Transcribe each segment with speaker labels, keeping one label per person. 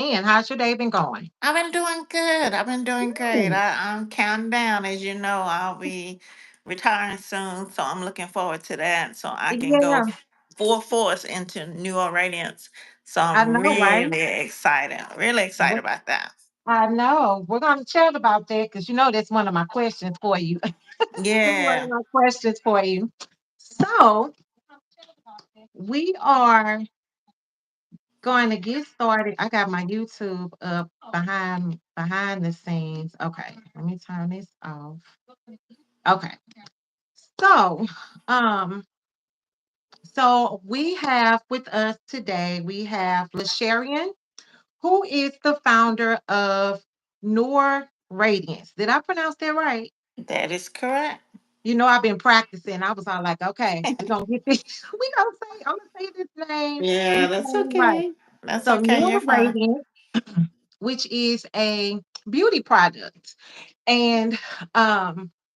Speaker 1: And how's your day been going?
Speaker 2: I've been doing good. I've been doing great.
Speaker 1: Mm.
Speaker 2: I'm counting down. As you know, I'll be retiring soon, so I'm looking forward to that. So I can go
Speaker 1: Yeah,
Speaker 2: full force into Noir Radiance. So
Speaker 1: I
Speaker 2: I'm
Speaker 1: know, right?
Speaker 2: really excited. Really excited
Speaker 1: Well,
Speaker 2: about that.
Speaker 1: I know. We're going to chat about that because you know that's one of my questions for you. This is one of
Speaker 2: Yeah,
Speaker 1: my questions for you. So we are going to get started. I got my YouTube up behind the scenes. Okay, let me turn this off. Okay, so um, so we have with us today we have LaSharion, who is the founder of Noir Radiance. Did I pronounce that right?
Speaker 2: that is correct.
Speaker 1: You know, I've been practicing. I was all like, okay, we're gonna get this. I'm gonna say
Speaker 2: Yeah,
Speaker 1: this
Speaker 2: that's
Speaker 1: name right.
Speaker 2: okay. That's
Speaker 1: So
Speaker 2: okay.
Speaker 1: Noir
Speaker 2: You're fine.
Speaker 1: Radiance, which is a beauty product. And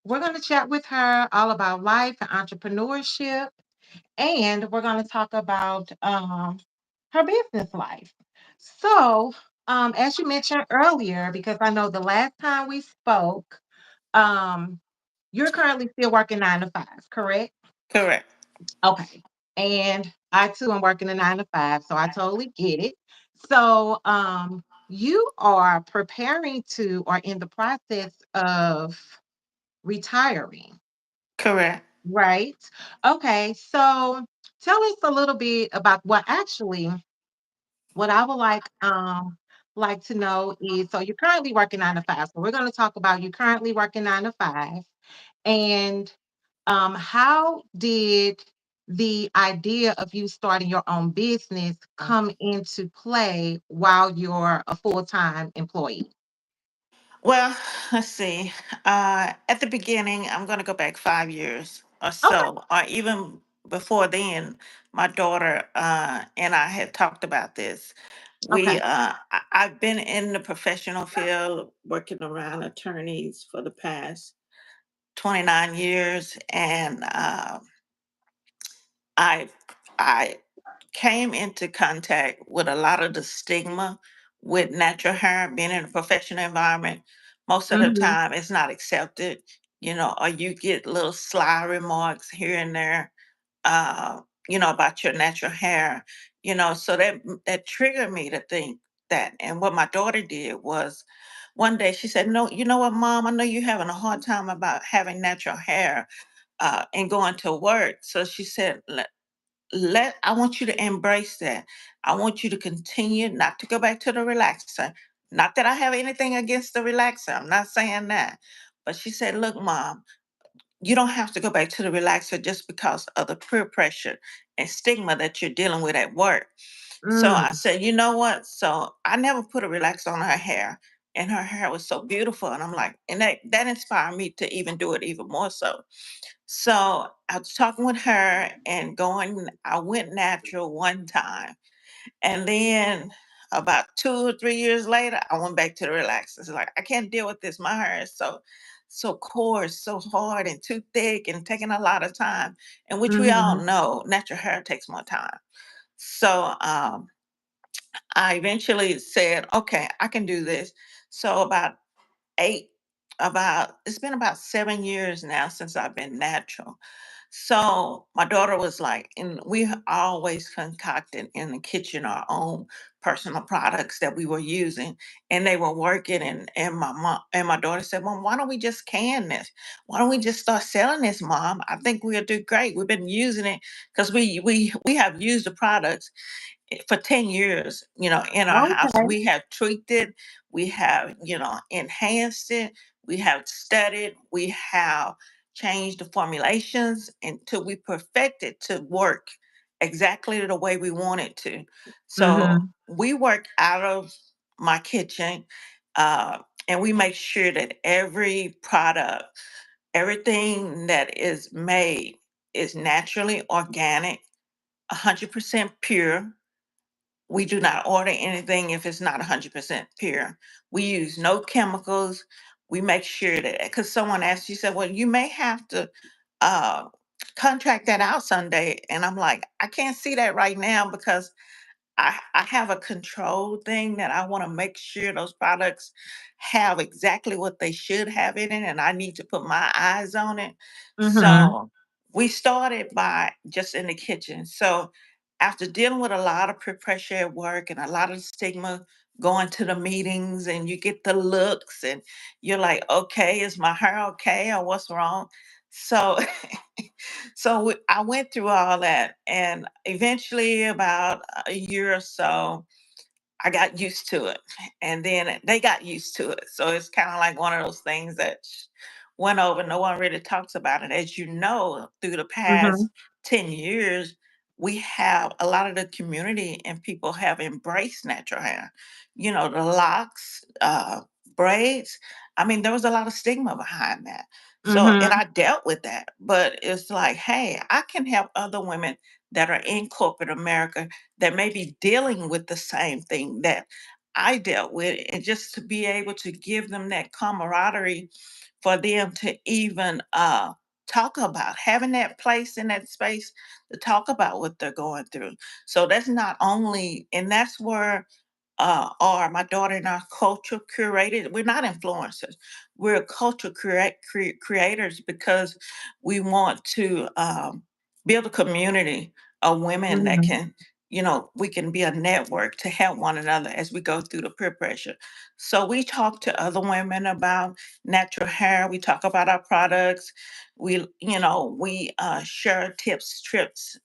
Speaker 1: we're gonna chat with her all about life and entrepreneurship. And we're gonna talk about her business life. So, as you mentioned earlier, because I know the last time we spoke, um, you're currently still working 9 to 5, correct?
Speaker 2: Correct.
Speaker 1: Okay. And I too am working a 9 to 5, so I totally get it. So, you are preparing to or in the process of retiring,
Speaker 2: Correct.
Speaker 1: right? Okay. So, tell us a little bit about what I would like to know is so you're currently working 9 to 5. So we're going to talk about you currently working 9 to 5 and how did the idea of you starting your own business come into play while you're a full-time employee?
Speaker 2: Well, let's see. At the beginning, I'm going to go back 5 years or
Speaker 1: Okay.
Speaker 2: so, or even before then. My daughter and I had talked about this.
Speaker 1: Okay.
Speaker 2: I've been in the professional field working around attorneys for the past 29 years, and I I came into contact with a lot of the stigma with natural hair being in a professional environment. Most of the
Speaker 1: Mm-hmm.
Speaker 2: time, it's not accepted, or you get little sly remarks here and there, uh, about your natural hair, So that triggered me to think that. And what my daughter did was, one day she said, "No, you know what, Mom? I know you're having a hard time about having natural hair." And going to work. So she said, let I want you to embrace that. I want you to continue not to go back to the relaxer. Not that I have anything against the relaxer. I'm not saying that. But she said, look, Mom, you don't have to go back to the relaxer just because of the peer pressure and stigma that you're dealing with at work. So I
Speaker 1: Mm,
Speaker 2: said, you know what? So I never put a relaxer on her hair. And her hair was so beautiful. And I'm like, and that inspired me to even do it even more so. So I was talking with her and I went natural one time. And then about 2 or 3 years later, I went back to the relaxers. It's like, I can't deal with this. My hair is so coarse, so hard and too thick and taking a lot of time. And which we all
Speaker 1: mhm,
Speaker 2: know natural hair takes more time. So I eventually said, okay, I can do this. So eight, it's been about 7 years now since I've been natural. So my daughter was like, and we always concocted in the kitchen our own personal products that we were using, and they were working. And my mom and my daughter said, "Mom, why don't we just can this? Why don't we just start selling this, Mom? I think we'll do great. We've been using it because we have used the products for 10 years, in our house, and
Speaker 1: okay,
Speaker 2: we have tweaked it, we have, enhanced it, we have studied, we have changed the formulations until we perfect it to work exactly the way we want it to. So
Speaker 1: mhm,
Speaker 2: we work out of my kitchen, uh, and we make sure that every product, everything that is made is naturally organic, 100% pure. We do not order anything if it's not 100% pure. We use no chemicals. We make sure that, because someone asked, you said, well, you may have to uh, contract that out someday. And I'm like, I can't see that right now because I have a control thing that I want to make sure those products have exactly what they should have in it, and I need to put my eyes on it.
Speaker 1: Mhm.
Speaker 2: So we started by just in the kitchen. So after dealing with a lot of peer pressure at work and a lot of stigma, going to the meetings and you get the looks and you're like, okay, is my hair okay or what's wrong? So I went through all that, and eventually, about a year or so, I got used to it, and then they got used to it. So it's kind of like one of those things that went over. No one really talks about it. As you know, through the
Speaker 1: Mhm.
Speaker 2: past 10 years, we have a lot of the community and people have embraced natural hair. You know, the locks, braids. I mean, there was a lot of stigma behind that. So, and
Speaker 1: Mhm.
Speaker 2: I dealt with that, but it's like, hey, I can help other women that are in corporate America that may be dealing with the same thing that I dealt with, and just to be able to give them that camaraderie for them to even talk about having that place in that space to talk about what they're going through. So that's not only, and that's where are my daughter and I culture curated. We're not influencers. We're culture creators because we want to build a community of women that
Speaker 1: Mhm.
Speaker 2: can, we can be a network to help one another as we go through the peer pressure. So we talk to other women about natural hair. We talk about our products. We share tips, trips,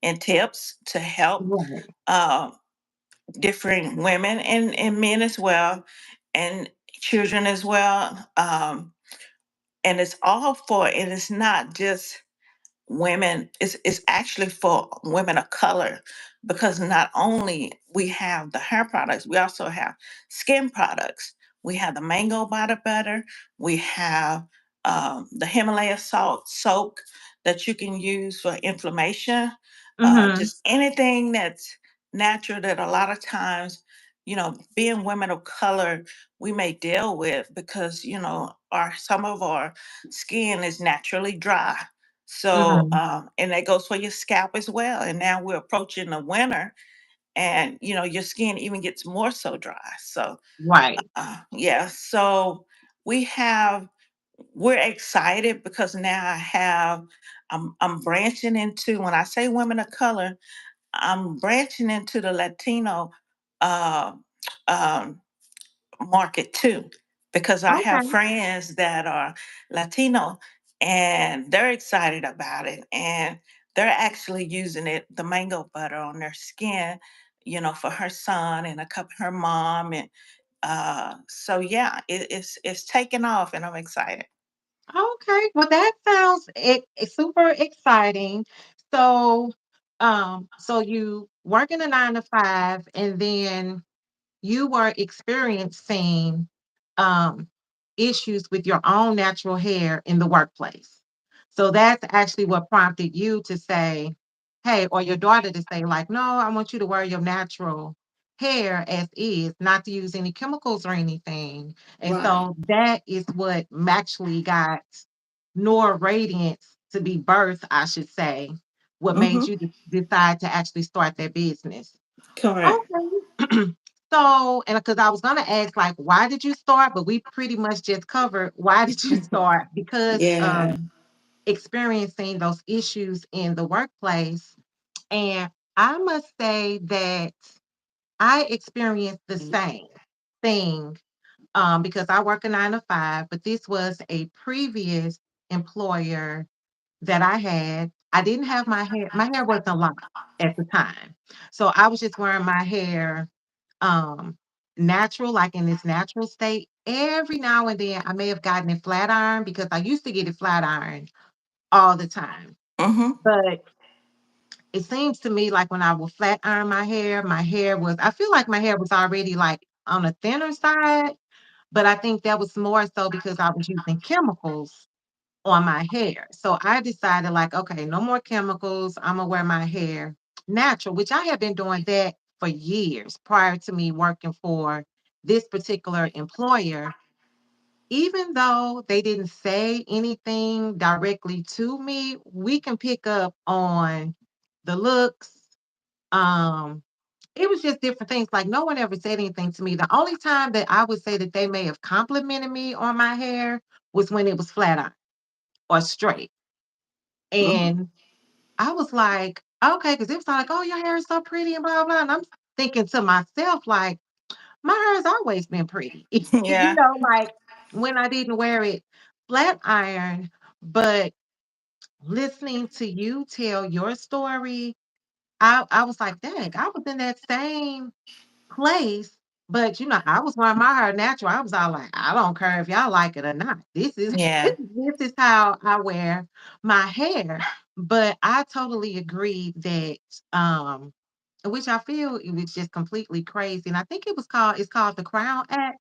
Speaker 2: and tips to help.
Speaker 1: Right.
Speaker 2: Uh, Different women and men as well, and children as well. And it's all for, and it's not just women, it's actually for women of color, because not only we have the hair products, we also have skin products. We have the mango butter, we have the Himalaya salt soak that you can use for inflammation.
Speaker 1: Mhm.
Speaker 2: Just anything that's natural that a lot of times, being women of color, we may deal with because, our some of our skin is naturally dry. So,
Speaker 1: Mhm.
Speaker 2: and that goes for your scalp as well. And now we're approaching the winter, and your skin even gets more so dry. So,
Speaker 1: Right.
Speaker 2: yeah. So we have, we're excited because now I'm branching into, when I say women of color, I'm branching into the Latino uh, um, market too, because I have
Speaker 1: Okay.
Speaker 2: friends that are Latino and they're excited about it, and they're actually using it, the mango butter on their skin, for her son and a couple her mom. And so yeah, it's taken off and I'm excited.
Speaker 1: Okay. Well, that sounds super exciting. So, so you working a 9 to 5, and then you were experiencing um, issues with your own natural hair in the workplace. So that's actually what prompted you to say, hey, or your daughter to say, like, no, I want you to wear your natural hair as is, not to use any chemicals or anything. And
Speaker 2: Right.
Speaker 1: so that is what actually got Noir Radiance to be birthed, I should say, what made
Speaker 2: Mm-hmm.
Speaker 1: you decide to actually start that business.
Speaker 2: Correct.
Speaker 1: Okay. So, and because I was gonna ask, like, why did you start? But we pretty much just covered why did you start because of
Speaker 2: Yeah.
Speaker 1: experiencing those issues in the workplace. And I must say that I experienced the same thing because I work a 9 to 5, but this was a previous employer that I had. I didn't have my hair wasn't locked at the time. So I was just wearing my hair um natural, like in its natural state. Every now and then I may have gotten it flat iron because I used to get it flat iron all the time.
Speaker 2: Mm-hmm.
Speaker 1: But it seems to me like when I would flat iron my hair was I feel like my hair was already like on a thinner side, but I think that was more so because I was using chemicals on my hair. So I decided like, okay, no more chemicals. I'm gonna wear my hair natural, which I have been doing that for years prior to me working for this particular employer. Even though they didn't say anything directly to me, we can pick up on the looks, um, it was just different things. Like no one ever said anything to me. The only time that I would say that they may have complimented me on my hair was when it was flat iron or straight.
Speaker 2: Mhm.
Speaker 1: And I was like, okay, because it was like, oh, your hair is so pretty and blah, blah. And I'm thinking to myself, like, my hair has always been pretty.
Speaker 2: Yeah.
Speaker 1: Like when I didn't wear it flat iron, but listening to you tell your story, I was like, dang, I was in that same place. But I was wearing my hair natural. I was all like, I don't care if y'all like it or not. This is
Speaker 2: Yeah.
Speaker 1: this is how I wear my hair. But I totally agree that which I feel it was just completely crazy. And I think it's called the Crown Act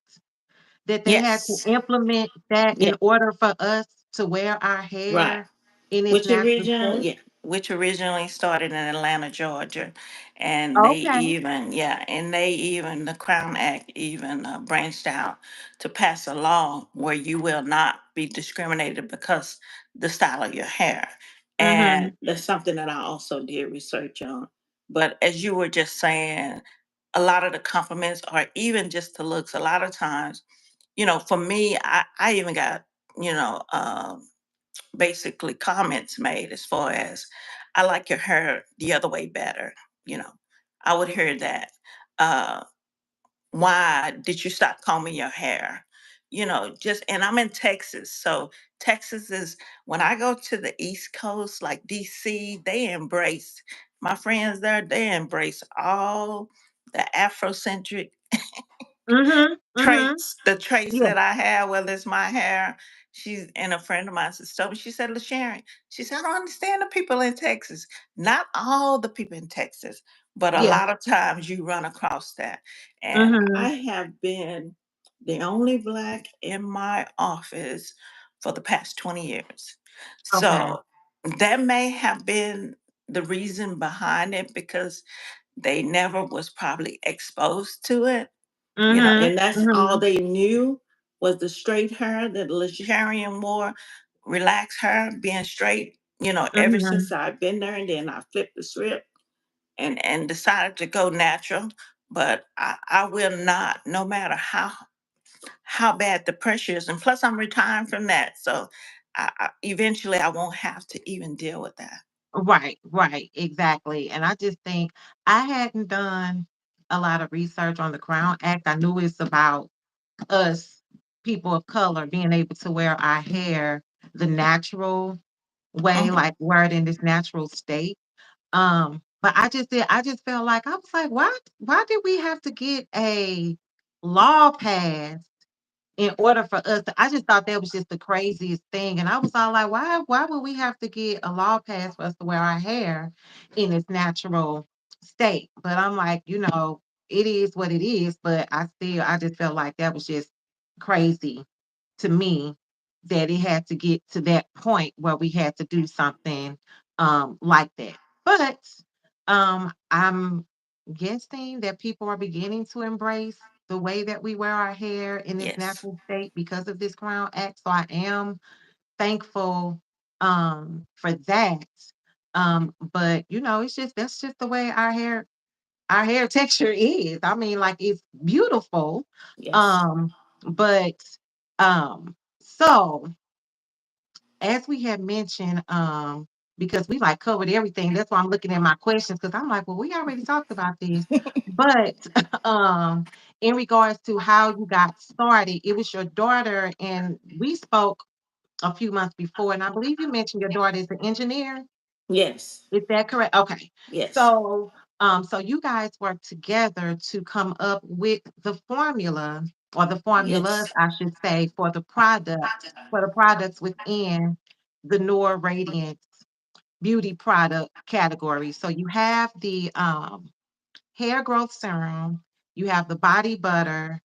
Speaker 1: that they had to
Speaker 2: Yes.
Speaker 1: implement that
Speaker 2: Yeah.
Speaker 1: in order for us to wear our
Speaker 2: Right.
Speaker 1: hair in its
Speaker 2: Which
Speaker 1: natural
Speaker 2: originally,
Speaker 1: state.
Speaker 2: yeah, which originally started in Atlanta, Georgia, and
Speaker 1: Okay.
Speaker 2: they even the Crown Act even branched out to pass a law where you will not be discriminated because the style of your hair,
Speaker 1: Mm-hmm.
Speaker 2: and that's something that I also did research on. But as you were just saying, a lot of the compliments or even just the looks, a lot of times, for me, I even got you know. Basically comments made as far as I like your hair the other way better. You know, I would hear that. Uh, why did you stop combing your hair? Just and I'm in Texas, so Texas is when I go to the East Coast, like DC, they embrace my friends there. They embrace all the Afrocentric
Speaker 1: Mm-hmm. Mm-hmm.
Speaker 2: the traits
Speaker 1: Yeah.
Speaker 2: that I have, whether it's my hair. She's and a friend of mine says, told me, she said, LaSharion, she said, I don't understand the people in Texas. Not all the people in Texas, but a
Speaker 1: Yeah.
Speaker 2: lot of times you run across that. And
Speaker 1: Mm-hmm.
Speaker 2: I have been the only Black in my office for the past 20 years.
Speaker 1: Okay.
Speaker 2: So that may have been the reason behind it because they never was probably exposed to it,
Speaker 1: Mhm,
Speaker 2: and that's all
Speaker 1: mhm,
Speaker 2: they knew was the straight hair that LaSharion wore, relaxed hair, being straight, ever
Speaker 1: mhm.
Speaker 2: since I've been there. And then I flipped the script and decided to go natural. But I will not, no matter how bad the pressure is. And plus, I'm retiring from that. So eventually I won't have to even deal with that.
Speaker 1: Right, right, exactly, and I just think I hadn't done a lot of research on the Crown Act. I knew it's about us, people of color, being able to wear our hair the natural way,
Speaker 2: Mhm.
Speaker 1: like wear it in this natural state. But I just felt like I was like, why did we have to get a law passed in order for us to I just thought that was just the craziest thing, and I was all like, "Why would we have to get a law passed for us to wear our hair in its natural state?" But I'm like, it is what it is, but I just felt like that was just crazy to me that it had to get to that point where we had to do something, like that. But, I'm guessing that people are beginning to embrace the way that we wear our hair in its
Speaker 2: Yes.
Speaker 1: natural state because of this Crown Act, so I am thankful, for that. But, it's just that's just the way our hair texture is. I mean, like, it's beautiful,
Speaker 2: Yes.
Speaker 1: um, but, so as we had mentioned, because we like covered everything, that's why I'm looking at my questions because I'm like, well, we already talked about this. But in regards to how you got started, it was your daughter, and we spoke a few months before, and I believe you mentioned your daughter is an engineer.
Speaker 2: Yes.
Speaker 1: Is that correct? Okay.
Speaker 2: Yes.
Speaker 1: So you guys worked together to come up with the formula or the formulas,
Speaker 2: Yes.
Speaker 1: I should say, for the products within the Noir Radiance beauty product category. So you have the hair growth serum, you have the body butter,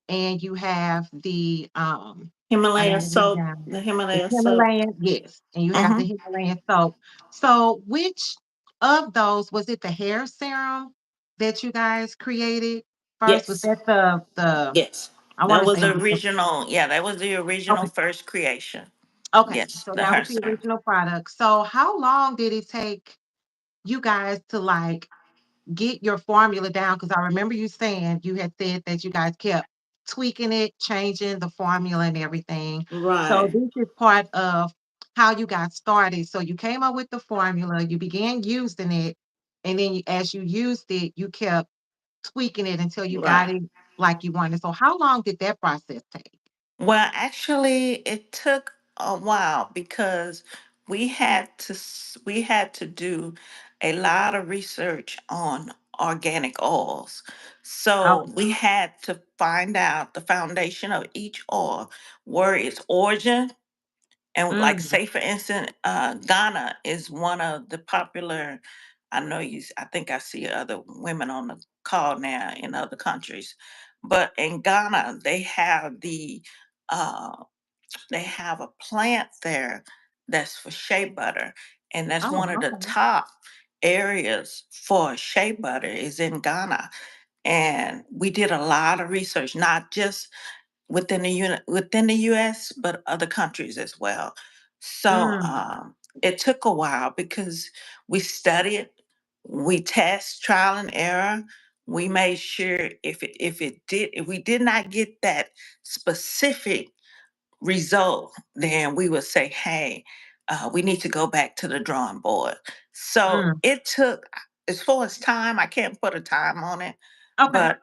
Speaker 1: and you have the I
Speaker 2: Himalayan
Speaker 1: got it written
Speaker 2: soap,
Speaker 1: down.
Speaker 2: the
Speaker 1: The
Speaker 2: Himalayan soap.
Speaker 1: Himalayan, yes, and you have the
Speaker 2: Hmm.
Speaker 1: Himalayan soap. So which of those was it the hair serum that you guys created first? Was
Speaker 2: Yes.
Speaker 1: that the
Speaker 2: Yes.
Speaker 1: I
Speaker 2: That
Speaker 1: wanna
Speaker 2: was
Speaker 1: say
Speaker 2: the
Speaker 1: it was the
Speaker 2: original. Yeah, that was the original
Speaker 1: okay,
Speaker 2: first creation.
Speaker 1: okay,
Speaker 2: Yes,
Speaker 1: so
Speaker 2: the
Speaker 1: that was the
Speaker 2: herser.
Speaker 1: original product. So how long did it take you guys to, like, get your formula down? Because I remember you saying you had said that you guys kept tweaking it, changing the formula and everything. So
Speaker 2: Right.
Speaker 1: this is part of how you got started. So you came up with the formula, you began using it, and then as you used it, you kept tweaking it until you got
Speaker 2: Right.
Speaker 1: it like you wanted. So how long did that process take?
Speaker 2: Well, actually, it took a while because we had to do a lot of research on organic oils. So
Speaker 1: Okay.
Speaker 2: we had to find out the foundation of each oil, where its origin, and like
Speaker 1: Mm.
Speaker 2: say for instance, Ghana is one of the popular. I know I think I see other women on the call now in other countries, but in Ghana uh, they have a plant there that's for shea butter, and that's
Speaker 1: Oh,
Speaker 2: one of the
Speaker 1: okay.
Speaker 2: top areas for shea butter is in Ghana. And we did a lot of research, not just within the US, but other countries as well. So
Speaker 1: Mm.
Speaker 2: it took a while because we studied, we test, trial and error. We made sure if we did not get that specific result, then we would say, hey, we need to go back to the drawing board. So
Speaker 1: Mm.
Speaker 2: it took, as far as time, I can't put a time on it,
Speaker 1: Okay.
Speaker 2: but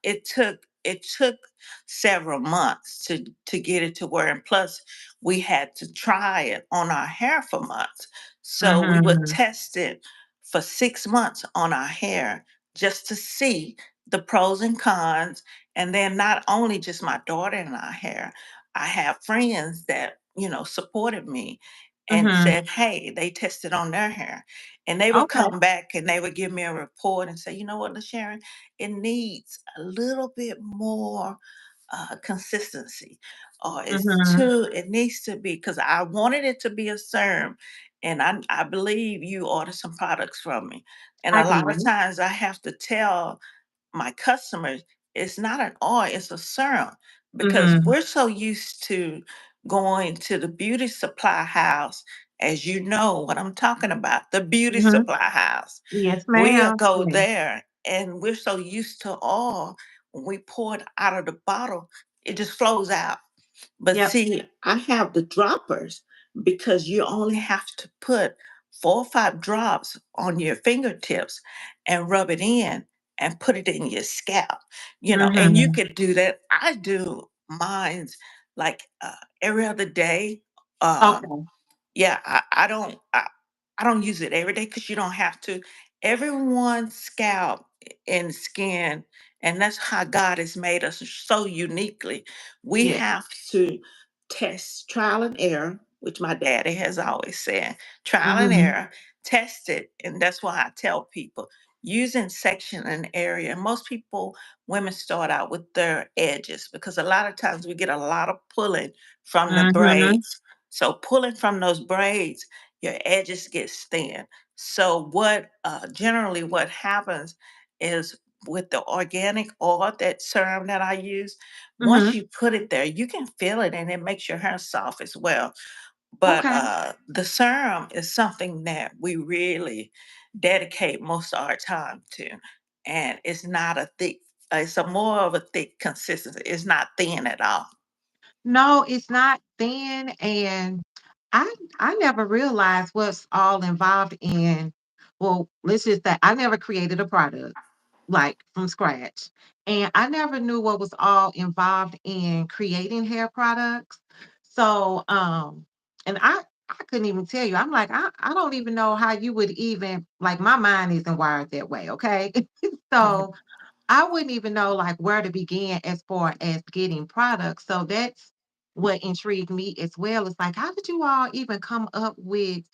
Speaker 2: it took several months to get it to where, and plus we had to try it on our hair for months. So we would
Speaker 1: Mhm.
Speaker 2: test it for 6 months on our hair just to see the pros and cons. And then not only just my daughter and our hair, I have friends that, supported me and
Speaker 1: Mhm.
Speaker 2: said, hey, they tested on their hair. And they would
Speaker 1: Okay.
Speaker 2: come back and they would give me a report and say, you know what, LaSharon, it needs a little bit more consistency. Or
Speaker 1: Mhm.
Speaker 2: it needs to be, because I wanted it to be a serum. And I believe you ordered some products from me. And
Speaker 1: I
Speaker 2: a lot of
Speaker 1: did.
Speaker 2: times I have to tell my customers it's not an oil, it's a serum, because
Speaker 1: Mhm.
Speaker 2: we're so used to going to the beauty supply house, as you know what I'm talking about, the beauty
Speaker 1: Mhm.
Speaker 2: supply house.
Speaker 1: Yes,
Speaker 2: We'll
Speaker 1: ma'am.
Speaker 2: go
Speaker 1: Yes.
Speaker 2: there and we're so used to oil, when we pour it out of the bottle, it just flows out. But
Speaker 1: Yep.
Speaker 2: see, I have the droppers because you only have to put 4 or 5 drops on your fingertips and rub it in and put it in your scalp, and you
Speaker 1: Mhm.
Speaker 2: could do that. I do mine's like every other day. Um,
Speaker 1: Okay.
Speaker 2: yeah, I don't use it every day because you don't have to. Everyone's scalp and skin, and that's how God has made us so uniquely. We
Speaker 1: Yeah.
Speaker 2: have to test, trial and error, which my daddy has always said, trial and
Speaker 1: Mhm.
Speaker 2: error, test it. And that's why I tell people using section and area. Most people, women start out with their edges because a lot of times we get a lot of pulling from the
Speaker 1: Mhm.
Speaker 2: braids. So pulling from those braids, your edges get thin. So generally what happens is, with the organic oil, that serum that I use, once
Speaker 1: Mhm.
Speaker 2: you put it there, you can feel it and it makes your hair soft as well. But
Speaker 1: Okay.
Speaker 2: the serum is something that we really dedicate most of our time to. And it's not a thick, it's a more of a thick consistency. It's not thin at all.
Speaker 1: No, it's not thin, and I never realized what's all involved in, well, let's just say I never created a product, like, from scratch, and I never knew what was all involved in creating hair products. So, and I couldn't even tell you. I'm like, I don't even know how you would even, like, my mind isn't wired that way, okay? So, I wouldn't even know like where to begin as far as getting products. So that's what intrigued me as well. It's like, how did you all even come up with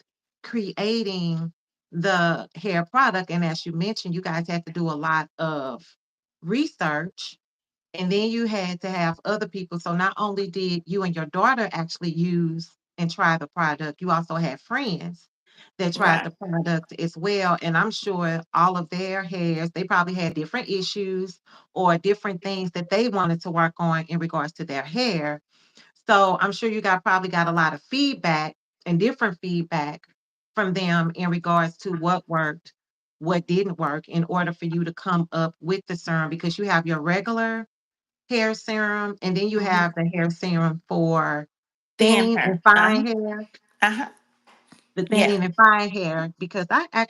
Speaker 1: creating the hair product? And as you mentioned, you guys had to do a lot of research, and then you had to have other people. So not only did you and your daughter actually use and try the product, you also had friends that tried
Speaker 2: Right,
Speaker 1: the product as well. And I'm sure all of their hairs, they probably had different issues or different things that they wanted to work on in regards to their hair. So I'm sure you got probably got a lot of feedback and different feedback from them in regards to what worked what didn't work in order for you to come up with the serum because you have your regular hair serum and then you
Speaker 2: Mhm.
Speaker 1: have the hair serum for
Speaker 2: Thin
Speaker 1: thinning and
Speaker 2: hair.
Speaker 1: fine hair,
Speaker 2: Uh-huh.
Speaker 1: the
Speaker 2: Yeah.
Speaker 1: thinning and fine hair because I have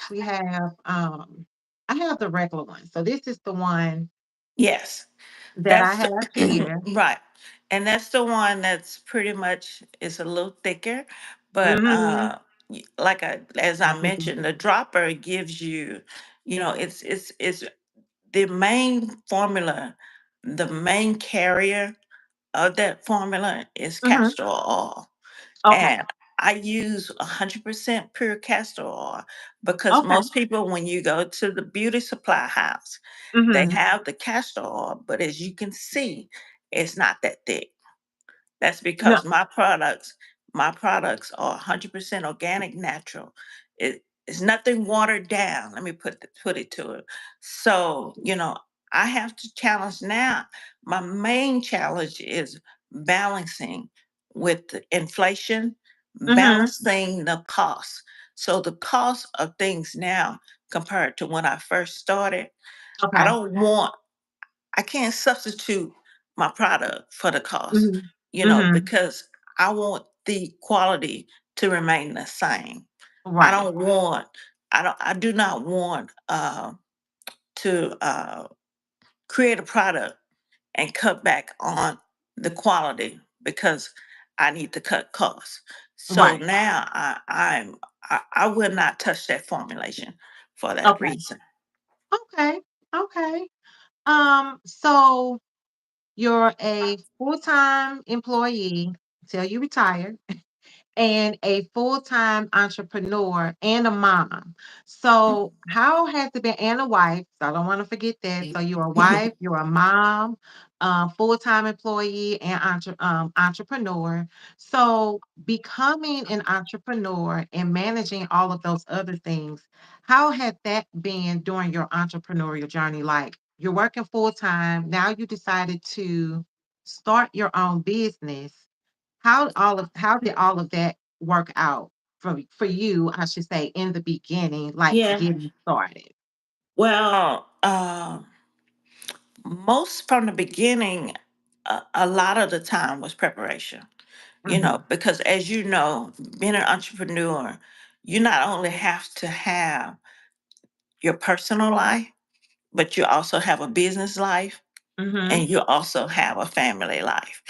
Speaker 1: the regular one. So this is the one
Speaker 2: Yes.
Speaker 1: that I
Speaker 2: That's
Speaker 1: have here.
Speaker 2: right. And that's the one that's pretty much is a little thicker, but
Speaker 1: Mhm.
Speaker 2: like as
Speaker 1: I
Speaker 2: I
Speaker 1: can do
Speaker 2: mentioned, the dropper gives you, it's the main formula, the main carrier of that formula is
Speaker 1: Mhm.
Speaker 2: castor oil.
Speaker 1: Okay.
Speaker 2: And I use 100% pure castor oil because
Speaker 1: Okay.
Speaker 2: most people, when you go to the beauty supply house, they
Speaker 1: Mhm.
Speaker 2: have the castor oil, but as you can see, it's not that thick. That's
Speaker 1: No.
Speaker 2: because my products are 100% organic, natural. It's nothing watered down. Let me put it to it. So, I have to challenge now. My main challenge is balancing with the inflation,
Speaker 1: Mhm.
Speaker 2: balancing the cost. So the cost of things now compared to when I first started, I
Speaker 1: Okay.
Speaker 2: don't want I can't substitute my product for the cost,
Speaker 1: Mhm. Mhm.
Speaker 2: because I want the quality to remain the same. I
Speaker 1: Right.
Speaker 2: don't want, I do not want to create a product and cut back on the quality because I need to cut costs. So
Speaker 1: Right.
Speaker 2: now I will not touch that formulation for that
Speaker 1: Okay.
Speaker 2: reason.
Speaker 1: Okay. Okay. So you're a full-time employee till you retire and a full-time entrepreneur and a mom. So how has it been and a wife? So I don't want to forget that. So you're a wife, you're a mom, full-time employee and entrepreneur. So becoming an entrepreneur and managing all of those other things, how had that been during your entrepreneurial journey? Like you're working full-time, now you decided to start your own business. How did all of that work out for you, I should say, in the beginning, like
Speaker 2: Yeah.
Speaker 1: getting started?
Speaker 2: Well, most from the beginning, a lot of the time was preparation,
Speaker 1: Mhm,
Speaker 2: because as you know, being an entrepreneur, you not only have to have your personal life, but you also have a business life
Speaker 1: mhm,
Speaker 2: and you also have a family life.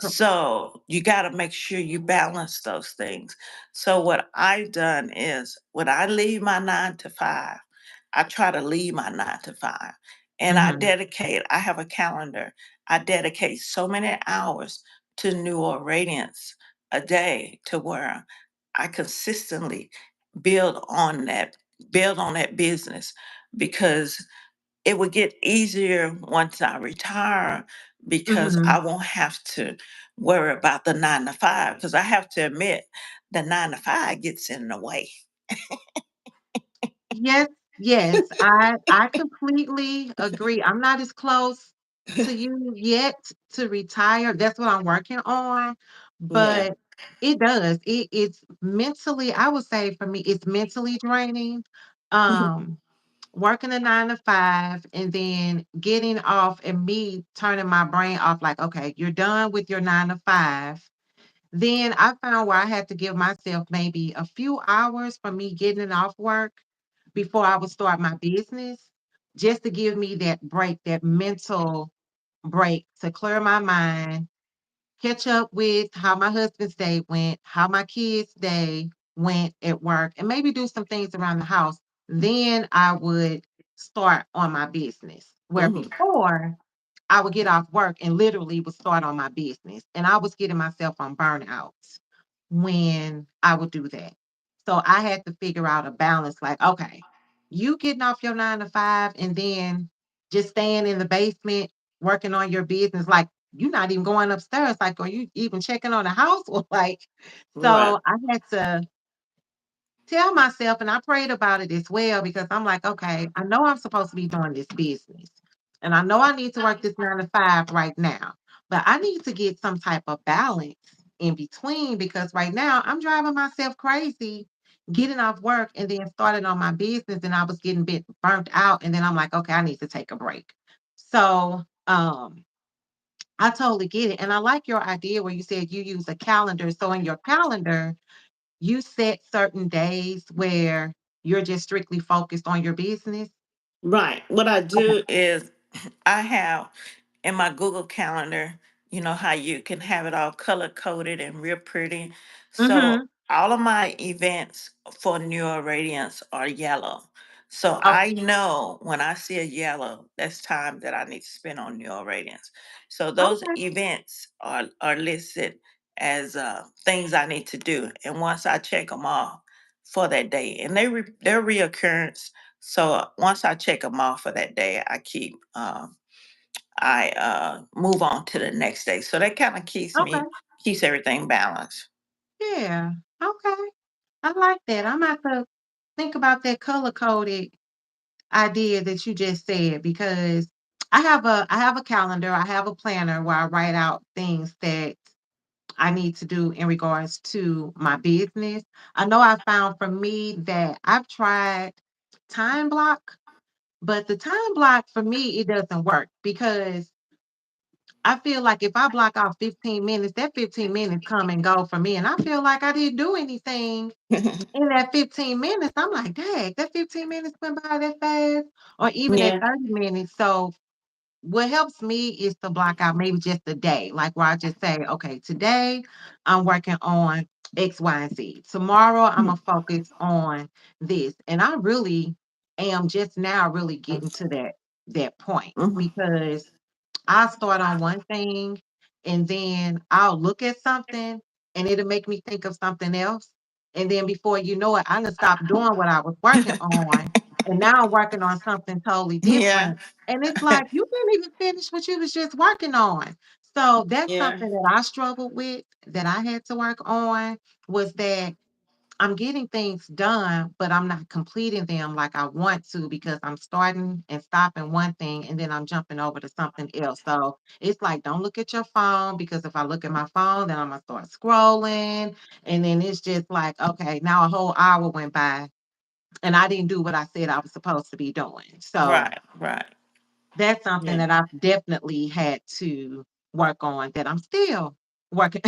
Speaker 1: cor
Speaker 2: So you got to make sure you balance those things. So what I've done is when I leave my 9 to 5, I try to leave my 9 to 5 and
Speaker 1: mhm,
Speaker 2: I have a calendar. I dedicate so many hours to Noir Radiance a day to where I consistently build on that, build on that business because it would get easier once I retire because
Speaker 1: mhm.
Speaker 2: I won't have to worry about the 9 to 5. Because I have to admit, the 9 to 5 gets in the way.
Speaker 1: Yes, yes, I completely agree. I'm not as close to you yet to retire. That's what I'm working on,
Speaker 2: Yeah.
Speaker 1: but it does. It's mentally, I would say for me, it's mentally draining. Um, Working a 9 to 5 and then getting off and me turning my brain off like, okay, you're done with your 9 to 5. Then I found where I had to give myself maybe a few hours for me getting off work before I would start my business, just to give me that break, that mental break to clear my mind, catch up with how my husband's day went, how my kids' day went at work, and maybe do some things around the house. Then I would start on my business. Where
Speaker 2: Mhm.
Speaker 1: before I would get off work and literally would start on my business. And I was getting myself on burnout when I would do that. So I had to figure out a balance like, okay, you getting off your 9 to 5 and then just staying in the basement working on your business. Like you're not even going upstairs. Like, are you even checking on the house? Or like,
Speaker 2: Right.
Speaker 1: so I had to tell myself, and I prayed about it as well because I'm like, okay, I know I'm supposed to be doing this business. And I know I need to work this 9 to 5 right now, but I need to get some type of balance in between because right now I'm driving myself crazy getting off work and then starting on my business, and I was getting bit burnt out. And then I'm like, okay, I need to take a break. So I totally get it. And I like your idea where you said you use a calendar. So in your calendar, you set certain days where you're just strictly focused on your business.
Speaker 2: Right. What I
Speaker 1: Okay.
Speaker 2: do is I have in my Google Calendar, you know how you can have it all color coded and real pretty. So
Speaker 1: Mm-hmm.
Speaker 2: all of my events for Noir Radiance are yellow. So I
Speaker 1: Okay.
Speaker 2: know when I see a yellow, that's time that I need to spend on Noir Radiance. So those
Speaker 1: Okay.
Speaker 2: events are listed as things I need to do. And once I check them off for that day, and they're reoccurrence. So once I check them off for that day, I move on to the next day. So that kind of
Speaker 1: Okay.
Speaker 2: keeps everything balanced.
Speaker 1: Yeah. Okay. I like that. I'm about to think about that color coded idea that you just said because I have a calendar, I have a planner where I write out things that I need to do in regards to my business. I know I found for me that I've tried time block, but the time block for me it doesn't work because I feel like if I block off 15 minutes, that 15 minutes come and go for me. And I feel like I didn't do anything in that 15 minutes. I'm like, dang, that 15 minutes went by that fast, or even that
Speaker 2: Yeah.
Speaker 1: 30 minutes. So what helps me is to block out maybe just a day, like where I just say, okay, today I'm working on X, Y, and Z. Tomorrow I'm gonna focus on this. And I really am just now really getting to that point
Speaker 2: Mhm.
Speaker 1: because I'll start on one thing and then I'll look at something and it'll make me think of something else. And then before you know it, I done stopped doing what I was working on. And now I'm working on something totally
Speaker 2: Yeah.
Speaker 1: different. And it's like you didn't even finish what you was just working on. So that's
Speaker 2: Yeah.
Speaker 1: something that I struggled with that I had to work on was that I'm getting things done, but I'm not completing them like I want to because I'm starting and stopping one thing and then I'm jumping over to something else. So it's like, don't look at your phone because if I look at my phone, then I'm gonna start scrolling. And then it's just like, okay, now a whole hour went by and I didn't do what I said I was supposed to be doing. So
Speaker 2: Right. Right.
Speaker 1: that's something
Speaker 2: Yeah.
Speaker 1: that I've definitely had to work on that I'm still working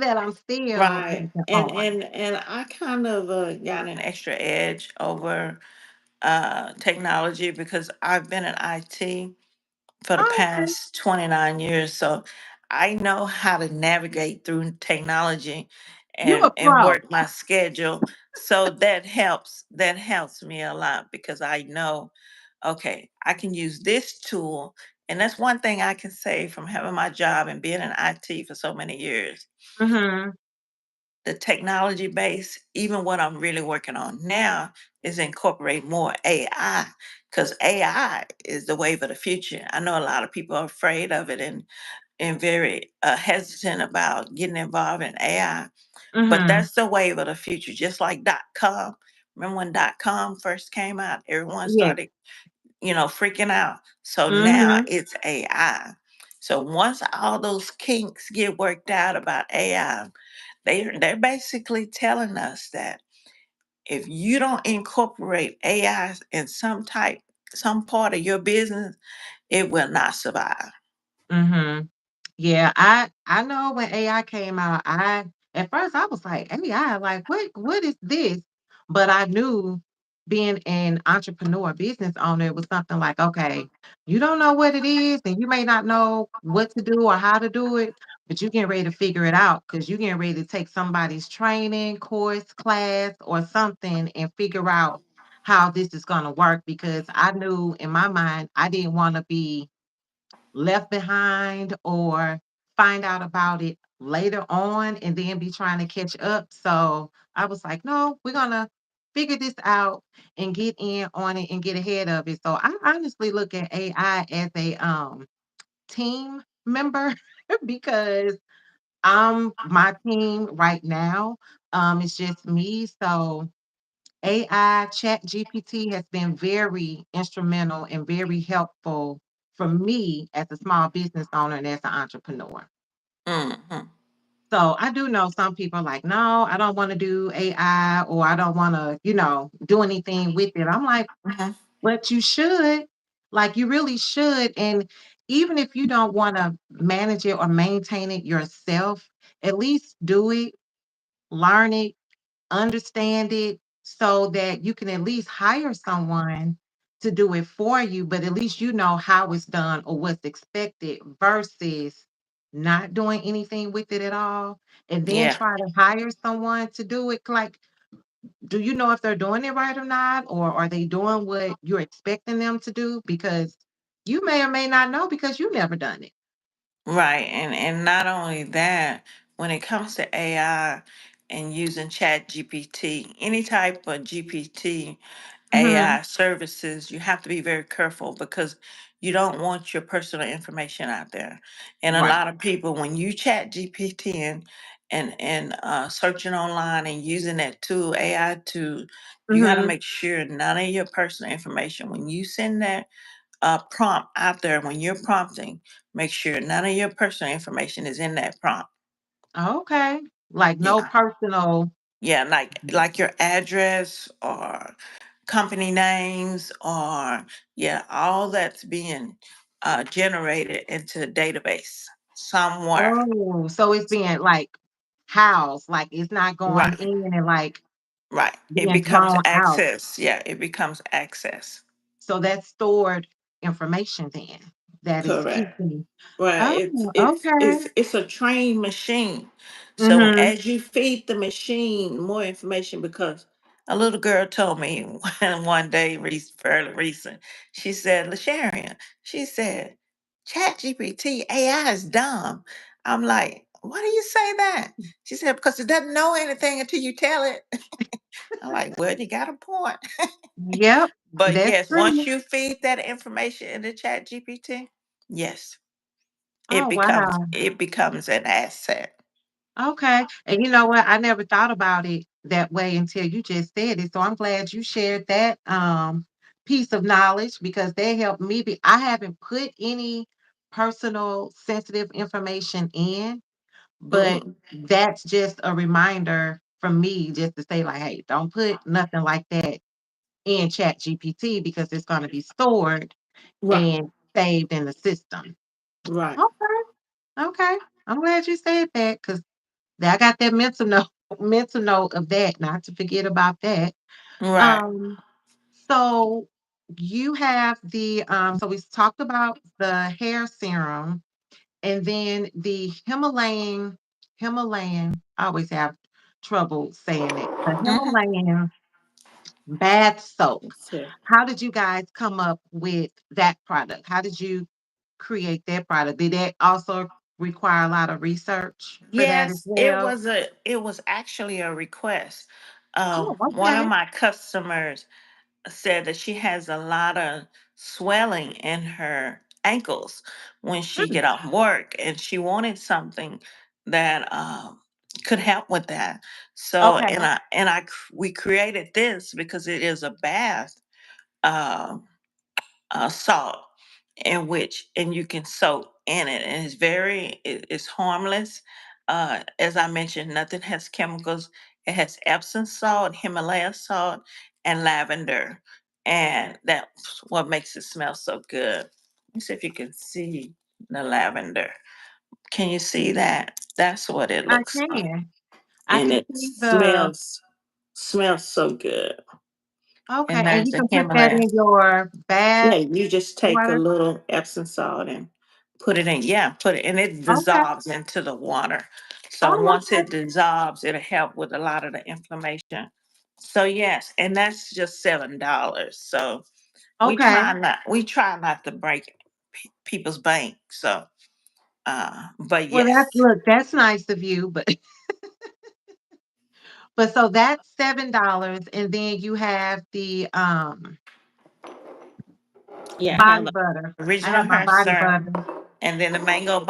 Speaker 1: that I'm still
Speaker 2: Right.
Speaker 1: working
Speaker 2: And
Speaker 1: on.
Speaker 2: and and I kind of got an extra edge over technology because I've been in IT for the
Speaker 1: Oh, okay.
Speaker 2: past 29 years. So I know how to navigate through technology
Speaker 1: You a
Speaker 2: and
Speaker 1: pro.
Speaker 2: work my schedule. So that helps me a lot because I know, okay, I can use this tool. And that's one thing I can say from having my job and being in IT for so many years.
Speaker 1: Mhm.
Speaker 2: The technology base, even what I'm really working on now, is incorporate more AI because AI is the wave of the future. I know a lot of people are afraid of it and very hesitant about getting involved in AI, but
Speaker 1: Mhm.
Speaker 2: that's the wave of the future. Just like .com. Remember when .com first came out? Everyone
Speaker 1: Yes.
Speaker 2: started, freaking out. So now
Speaker 1: Mhm.
Speaker 2: it's AI. So once all those kinks get worked out about AI, they're basically telling us that if you don't incorporate AI in some part of your business, it will not survive.
Speaker 1: Mhm. Yeah, I know when AI came out, I at first I was like, AI, like what is this? But I knew being an entrepreneur, business owner, it was something like, okay, you don't know what it is, and you may not know what to do or how to do it, but you getting ready to figure it out because you getting ready to take somebody's training course, class, or something and figure out how this is gonna work because I knew in my mind I didn't want to be left behind or find out about it later on and then be trying to catch up. So I was like, no, we're gonna figure this out and get in on it and get ahead of it. So I honestly look at AI as a team member because my team right now. It's just me. So AI, Chat GPT has been very instrumental and very helpful for me as a small business owner and as an entrepreneur.
Speaker 2: Mhm.
Speaker 1: So I do know some people are like, no, I don't want to do AI or I don't want to, do anything with it. I'm like,
Speaker 2: Mhm.
Speaker 1: but you should. Like you really should. And even if you don't want to manage it or maintain it yourself, at least do it, learn it, understand it so that you can at least hire someone to do it for you, but at least you know how it's done or what's expected versus not doing anything with it at all and then
Speaker 2: Yeah.
Speaker 1: try to hire someone to do it. Like, do you know if they're doing it right or not? Or are they doing what you're expecting them to do? Because you may or may not know because you never done it.
Speaker 2: Right. And not only that, when it comes to AI and using Chat GPT, any type of GPT
Speaker 1: Hmm.
Speaker 2: AI services, you have to be very careful because you don't want your personal information out there. And a
Speaker 1: Right.
Speaker 2: lot of people, when you chat GPT and searching online and using that tool, AI tool, you got to
Speaker 1: Hmm.
Speaker 2: make sure none of your personal information, when you send that prompt out there, when you're prompting, make sure none of your personal information is in that prompt.
Speaker 1: Okay. Like no
Speaker 2: Yeah.
Speaker 1: personal.
Speaker 2: Yeah, like your address or company names or yeah, all that's being generated into a database somewhere.
Speaker 1: Oh, so it's being like housed, like it's not going
Speaker 2: Right,
Speaker 1: in and like
Speaker 2: right. It
Speaker 1: being
Speaker 2: becomes
Speaker 1: drawn out.
Speaker 2: access. Yeah, it becomes access.
Speaker 1: So that's stored information then that is
Speaker 2: Correct.
Speaker 1: keeping.
Speaker 2: Well,
Speaker 1: Oh, okay.
Speaker 2: it's a trained machine. So
Speaker 1: Mhm.
Speaker 2: as you feed the machine more information, because a little girl told me one day, fairly recent, she said, "LaSharion," she said, "Chat GPT AI is dumb." I'm like, "Why do you say that?" She said, "Because it doesn't know anything until you tell it." I'm like, "Well, you got a point."
Speaker 1: Yep,
Speaker 2: But
Speaker 1: that's
Speaker 2: yes, once
Speaker 1: true.
Speaker 2: you feed that information into Chat GPT, yes,
Speaker 1: Oh, wow.
Speaker 2: it becomes an asset.
Speaker 1: Okay. And you know what? I never thought about it that way until you just said it. So I'm glad you shared that piece of knowledge because they helped me I haven't put any personal sensitive information in, but
Speaker 2: Mhm.
Speaker 1: that's just a reminder from me just to say like, hey, don't put nothing like that in Chat GPT because it's going to be stored
Speaker 2: Right,
Speaker 1: and saved in the system.
Speaker 2: right,
Speaker 1: Okay. Okay. I'm glad you said that because I got that mental note mental note of that, not to forget about that.
Speaker 2: right.
Speaker 1: Um, so you have so we talked about the hair serum and then the Himalayan, I always have trouble saying it. The
Speaker 2: Mhm.
Speaker 1: Himalayan bath soak.
Speaker 2: That's it.
Speaker 1: How did you guys come up with that product? How did you create that product? Did that also require a lot of research for that as
Speaker 2: Yes,
Speaker 1: well?
Speaker 2: it was actually a request.
Speaker 1: Oh,
Speaker 2: One of
Speaker 1: okay.
Speaker 2: my customers said that she has a lot of swelling in her ankles when she
Speaker 1: Mm,
Speaker 2: get off work, and she wanted something that could help with that. So,
Speaker 1: okay.
Speaker 2: we created this because it is a bath. Um Salt in which and you can soak in it, and it's harmless. As I mentioned, nothing has chemicals. It has Epsom salt, Himalayan salt, and lavender, and that's what makes it smell so good. Let me see if you can see the lavender. Can you see that? That's what it
Speaker 1: I
Speaker 2: looks like,
Speaker 1: can. I
Speaker 2: and
Speaker 1: can
Speaker 2: it
Speaker 1: see the
Speaker 2: smells so good.
Speaker 1: okay,
Speaker 2: And
Speaker 1: and
Speaker 2: there's
Speaker 1: you
Speaker 2: the
Speaker 1: can put that
Speaker 2: Himalayan.
Speaker 1: in your
Speaker 2: Yeah,
Speaker 1: bath
Speaker 2: you just take a
Speaker 1: water?
Speaker 2: little Epsom salt and put it in. Yeah, put it, and it
Speaker 1: Okay.
Speaker 2: dissolves into the water. So
Speaker 1: Oh,
Speaker 2: once
Speaker 1: okay.
Speaker 2: it dissolves, it'll help with a lot of the inflammation. So yes, and that's just $7. So
Speaker 1: Okay.
Speaker 2: we try not to break people's bank. So but
Speaker 1: Well, that's
Speaker 2: yes.
Speaker 1: look, that's nice of you, but but so that's $7, and then you have the,
Speaker 2: Yeah, I have
Speaker 1: body
Speaker 2: the
Speaker 1: butter. I
Speaker 2: original
Speaker 1: have my
Speaker 2: hair
Speaker 1: body
Speaker 2: serum
Speaker 1: butter.
Speaker 2: and then the mango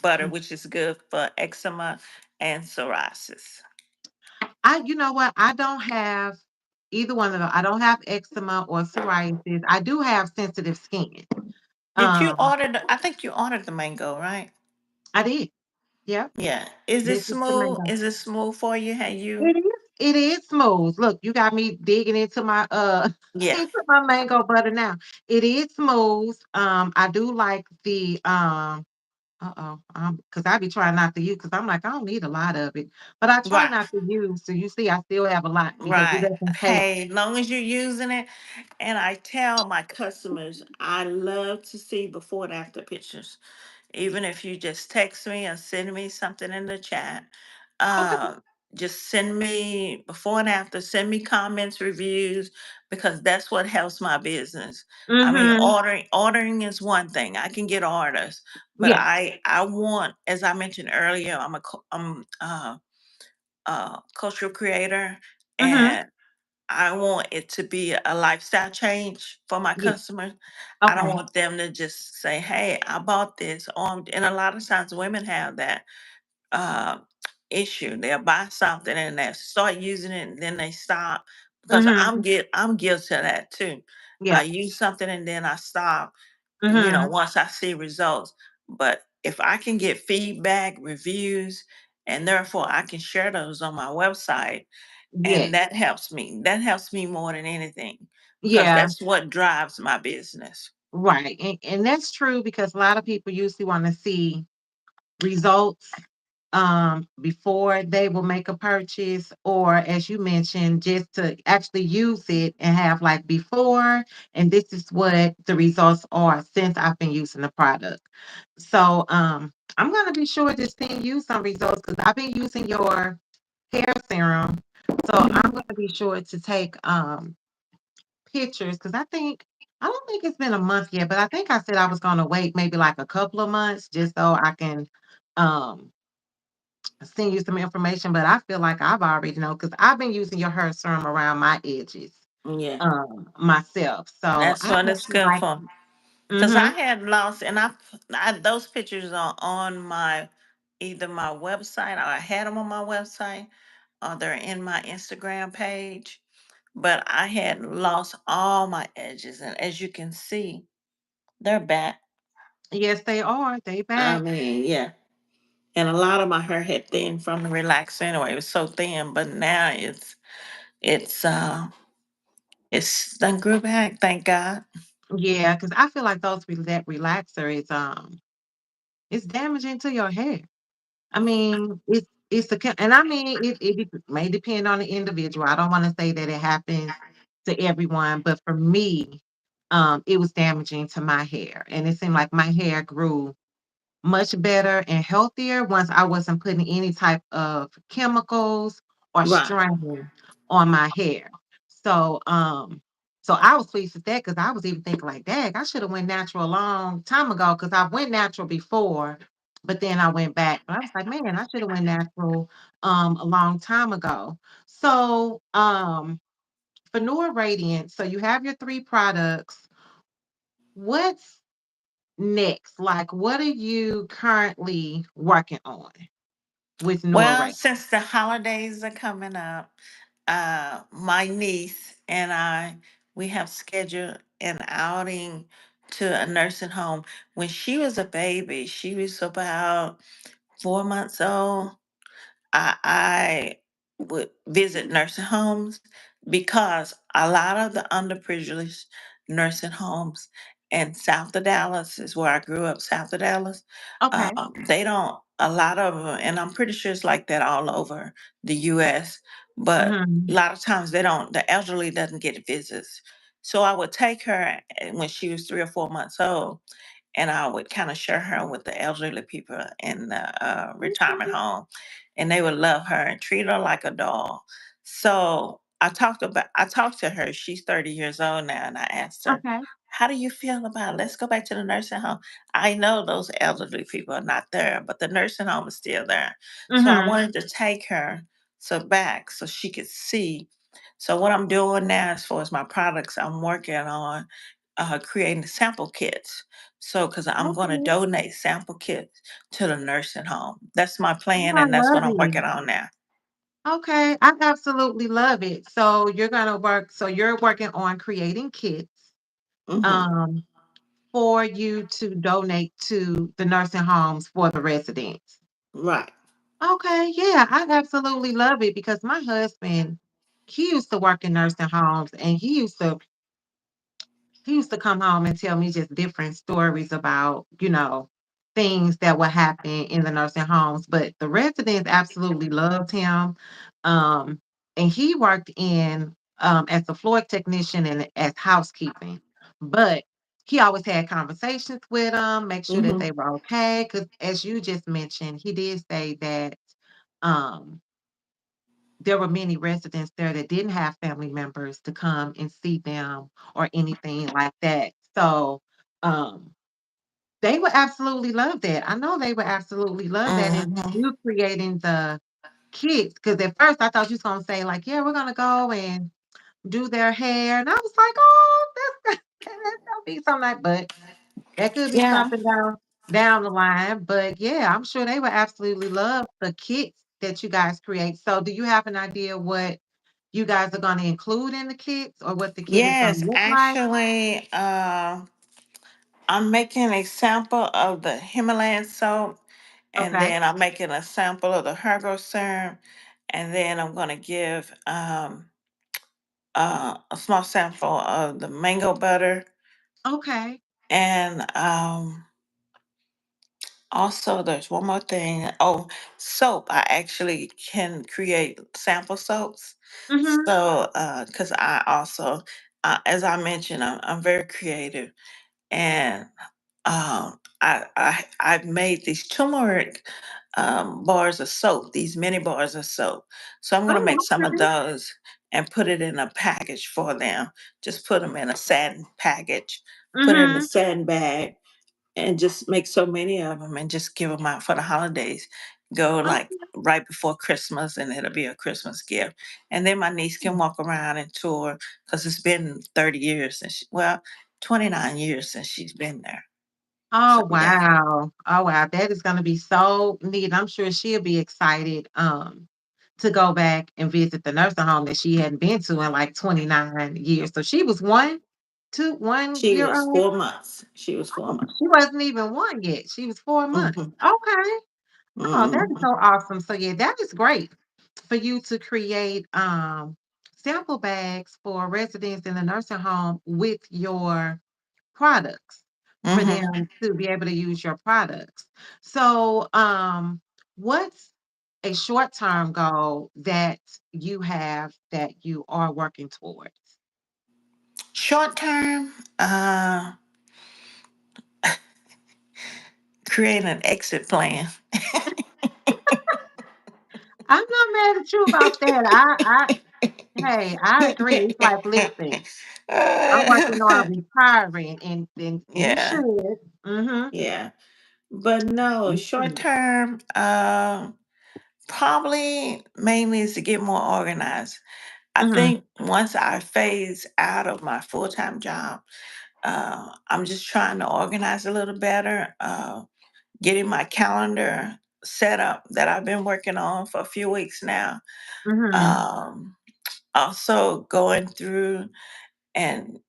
Speaker 2: butter, which is good for eczema and psoriasis.
Speaker 1: You know what? I don't have either one of them. I don't have eczema or psoriasis. I do have sensitive skin.
Speaker 2: Did you
Speaker 1: Um,
Speaker 2: order I think you ordered the mango, right?
Speaker 1: I did. Yep.
Speaker 2: Yeah. Is it
Speaker 1: This is the
Speaker 2: smooth?
Speaker 1: mango.
Speaker 2: Is it smooth for you? Have you?
Speaker 1: It is. It is smooth. Look, you got me digging into my
Speaker 2: Yeah.
Speaker 1: into my mango butter now. It is smooth. I do like the uh-oh, because I be trying not to use because I'm like, I don't need a lot of it. But I try
Speaker 2: Right.
Speaker 1: not to use. So you see, I still have a lot because it
Speaker 2: Right.
Speaker 1: doesn't take.
Speaker 2: Hey, long as you're using it, and I tell my customers, I love to see before and after pictures. Even if you just text me or send me something in the chat,
Speaker 1: Okay.
Speaker 2: uh, just send me before and after, send me comments, reviews, because that's what helps my business. I mean,
Speaker 1: Mm-hmm.
Speaker 2: ordering is one thing. I can get orders, but
Speaker 1: Yes.
Speaker 2: I want, as I mentioned earlier, I'm cultural creator,
Speaker 1: Mm-hmm.
Speaker 2: and I want it to be a lifestyle change for my
Speaker 1: Yes.
Speaker 2: customers. I don't
Speaker 1: Okay.
Speaker 2: want them to just say, "Hey, I bought this." And a lot of times women have that uh, issue. They'll buy something and they start using it, and then they stop because
Speaker 1: Mm-hmm.
Speaker 2: I'm guilty of that too. I
Speaker 1: Yeah.
Speaker 2: use something and then I stop.
Speaker 1: Mm-hmm.
Speaker 2: Once I see results. But if I can get feedback, reviews, and therefore I can share those on my website, and
Speaker 1: Yes.
Speaker 2: that helps me. That helps me more than anything because
Speaker 1: Yeah.
Speaker 2: that's what drives my business.
Speaker 1: Right. And that's true because a lot of people usually want to see results before they will make a purchase, or as you mentioned, just to actually use it and have like before, and this is what the results are since I've been using the product. So I'm gonna be sure to send you some results because I've been using your hair serum. So I'm gonna be sure to take pictures because I don't think it's been a month yet, but I think I said I was gonna wait maybe like a couple of months just so I can um send you some information, but I feel like I've already know because I've been using your hair serum around my edges,
Speaker 2: Yeah,
Speaker 1: myself. So
Speaker 2: that's
Speaker 1: I
Speaker 2: what it's
Speaker 1: actually
Speaker 2: good
Speaker 1: like.
Speaker 2: for. Because I
Speaker 1: Mhm.
Speaker 2: had lost, and those pictures are on my either my website, or I had them on my website, or they're in my Instagram page. But I had lost all my edges, and as you can see, they're back.
Speaker 1: Yes, they are. They
Speaker 2: I
Speaker 1: back.
Speaker 2: mean, yeah. And a lot of my hair had thin from the relaxer anyway. It was so thin, but now it's it's done grew back, thank God.
Speaker 1: Yeah, because I feel like that relaxer is it's damaging to your hair. I mean, and I mean may depend on the individual. I don't want to say that it happens to everyone, but for me, it was damaging to my hair, and it seemed like my hair grew much better and healthier once I wasn't putting any type of chemicals or
Speaker 2: Right.
Speaker 1: strain on my hair. So, so I was pleased with that because I was even thinking like, dang, I should have went natural a long time ago because I went natural before, but then I went back. But I was like, man, I should have went natural a long time ago. So, for Noir Radiance, so you have your three products. What's next? Like, what are you currently working on with
Speaker 2: Well,
Speaker 1: Norway?
Speaker 2: since the holidays are coming up, my niece and I, we have scheduled an outing to a nursing home. When she was a baby, she was about 4 months old. I would visit nursing homes because a lot of the underprivileged nursing homes in south of Dallas is where I grew up, south of Dallas.
Speaker 1: Okay.
Speaker 2: They don't, a lot of them, and I'm pretty sure it's like that all over the US, but a
Speaker 1: Mhm.
Speaker 2: lot of times they don't, the elderly doesn't get visits. So I would take her when she was 3 or 4 months old, and I would kind of share her with the elderly people in the retirement
Speaker 1: Okay.
Speaker 2: home, and they would love her and treat her like a doll. So I talked to her. She's 30 years old now, and I asked her,
Speaker 1: Okay.
Speaker 2: "How do you feel about it? Let's go back to the nursing home." I know those elderly people are not there, but the nursing home is still there. So I
Speaker 1: Mhm.
Speaker 2: wanted to take her back so she could see. So what I'm doing now, as far as my products, I'm working on creating sample kits. So, because I'm going to
Speaker 1: Okay.
Speaker 2: donate sample kits to the nursing home. That's my
Speaker 1: Oh,
Speaker 2: plan,
Speaker 1: I
Speaker 2: and that's
Speaker 1: love
Speaker 2: what I'm
Speaker 1: it.
Speaker 2: working on now.
Speaker 1: Okay, I absolutely love it. So you're working on creating kits
Speaker 2: Hmm.
Speaker 1: um for you to donate to the nursing homes for the residents.
Speaker 2: Right.
Speaker 1: Okay, yeah, I absolutely love it because my husband, he used to work in nursing homes and he used to come home and tell me just different stories about, things that would happen in the nursing homes. But the residents absolutely loved him. Um, and he worked in as a floor technician and as housekeeping. But he always had conversations with them, make sure that
Speaker 2: Mm-hmm.
Speaker 1: they were okay. Because as you just mentioned, he did say that um there were many residents there that didn't have family members to come and see them or anything like that. So, um, they would absolutely love that. I know they would absolutely love that. And
Speaker 2: Mm-hmm.
Speaker 1: you creating the kits, because at first I thought you was gonna say, like, yeah, we're gonna go and do their hair. And I was like, oh, that's gonna be something like, but that could be
Speaker 2: Yeah.
Speaker 1: something down the line. But yeah, I'm sure they would absolutely love the kits that you guys create. So do you have an idea what you guys are gonna include in the kits or what the kit is gonna
Speaker 2: Yes,
Speaker 1: look like?
Speaker 2: actually, I'm making a sample of the Himalayan soap, and
Speaker 1: Okay.
Speaker 2: then I'm making a sample of the Hergo serum, and then I'm going to give a small sample of the mango butter,
Speaker 1: Okay.
Speaker 2: and also there's one more thing. Oh, soap. I actually can create sample soaps.
Speaker 1: Mhm.
Speaker 2: So, because I also, as I mentioned, I'm very creative, and I've made these turmeric bars of soap, these mini bars of soap. So I'm gonna make
Speaker 1: Oh,
Speaker 2: some of
Speaker 1: okay.
Speaker 2: those and put it in a package for them. Just put them in a satin package, put it in a
Speaker 1: Mhm.
Speaker 2: satin bag, and just make so many of them and just give them out for the holidays. Go like
Speaker 1: Okay.
Speaker 2: right before Christmas, and it'll be a Christmas gift. And then my niece can walk around and tour because it's been 30 years since, 29 years since she's been there. So
Speaker 1: Oh,
Speaker 2: yeah,
Speaker 1: wow. Oh, wow. That is gonna be so neat. I'm sure she'll be excited, to go back and visit the nursing home that she hadn't been to in, like, 29 years. So she was 1
Speaker 2: she
Speaker 1: year
Speaker 2: was
Speaker 1: old?
Speaker 2: 4 months. She was four
Speaker 1: Oh,
Speaker 2: months.
Speaker 1: she wasn't even 1 yet. She was 4 months.
Speaker 2: Hmm.
Speaker 1: Okay. Oh, that is
Speaker 2: Hmm.
Speaker 1: so awesome. So, yeah, that is great for you to create, sample bags for residents in the nursing home with your products for
Speaker 2: Hmm.
Speaker 1: them to be able to use your products. So, what's a short-term goal that you have that you are working towards?
Speaker 2: Short term, create an exit plan.
Speaker 1: I'm not mad at you about that. Hey, I agree. It's like, listen, I'm working on retiring, and you
Speaker 2: Yeah,
Speaker 1: should. Mhm.
Speaker 2: yeah. But no,
Speaker 1: You
Speaker 2: short
Speaker 1: should.
Speaker 2: term, probably mainly is to get more organized. I
Speaker 1: Mhm.
Speaker 2: think once I phase out of my full time job, I'm just trying to organize a little better, getting my calendar set up that I've been working on for a few weeks now.
Speaker 1: Mhm.
Speaker 2: Um, Also going through and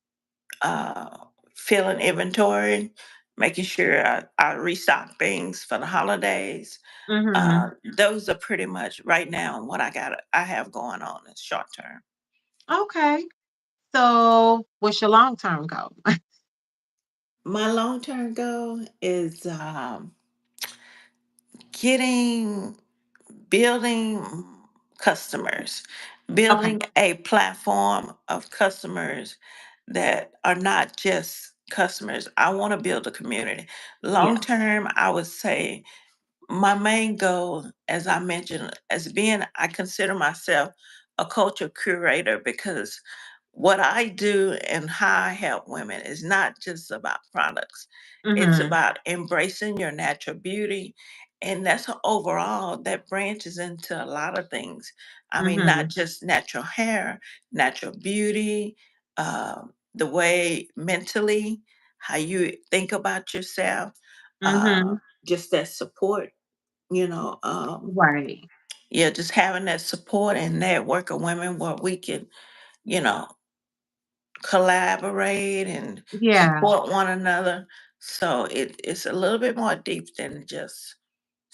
Speaker 2: uh, filling inventory, making sure I restock things for the holidays.
Speaker 1: Mhm.
Speaker 2: Those are pretty much right now what I have going on in short term.
Speaker 1: Okay. So, what's your long-term goal?
Speaker 2: My long term goal is getting building customers,
Speaker 1: Okay.
Speaker 2: building a platform of customers that are not just customers. I want to build a community. Long
Speaker 1: Yes.
Speaker 2: term, I would say my main goal, as I mentioned, as being, I consider myself a culture curator because what I do and how I help women is not just about products. It's
Speaker 1: Mhm.
Speaker 2: about embracing your natural beauty. And that's overall that branches into a lot of things. I mean, not
Speaker 1: Mhm.
Speaker 2: just natural hair, natural beauty, the way mentally, how you think about yourself,
Speaker 1: Mhm.
Speaker 2: just that support, you know, um,
Speaker 1: Right.
Speaker 2: yeah, just having that support and network of women where we can, you know, collaborate and
Speaker 1: Yeah.
Speaker 2: support one another. So it's a little bit more deep than just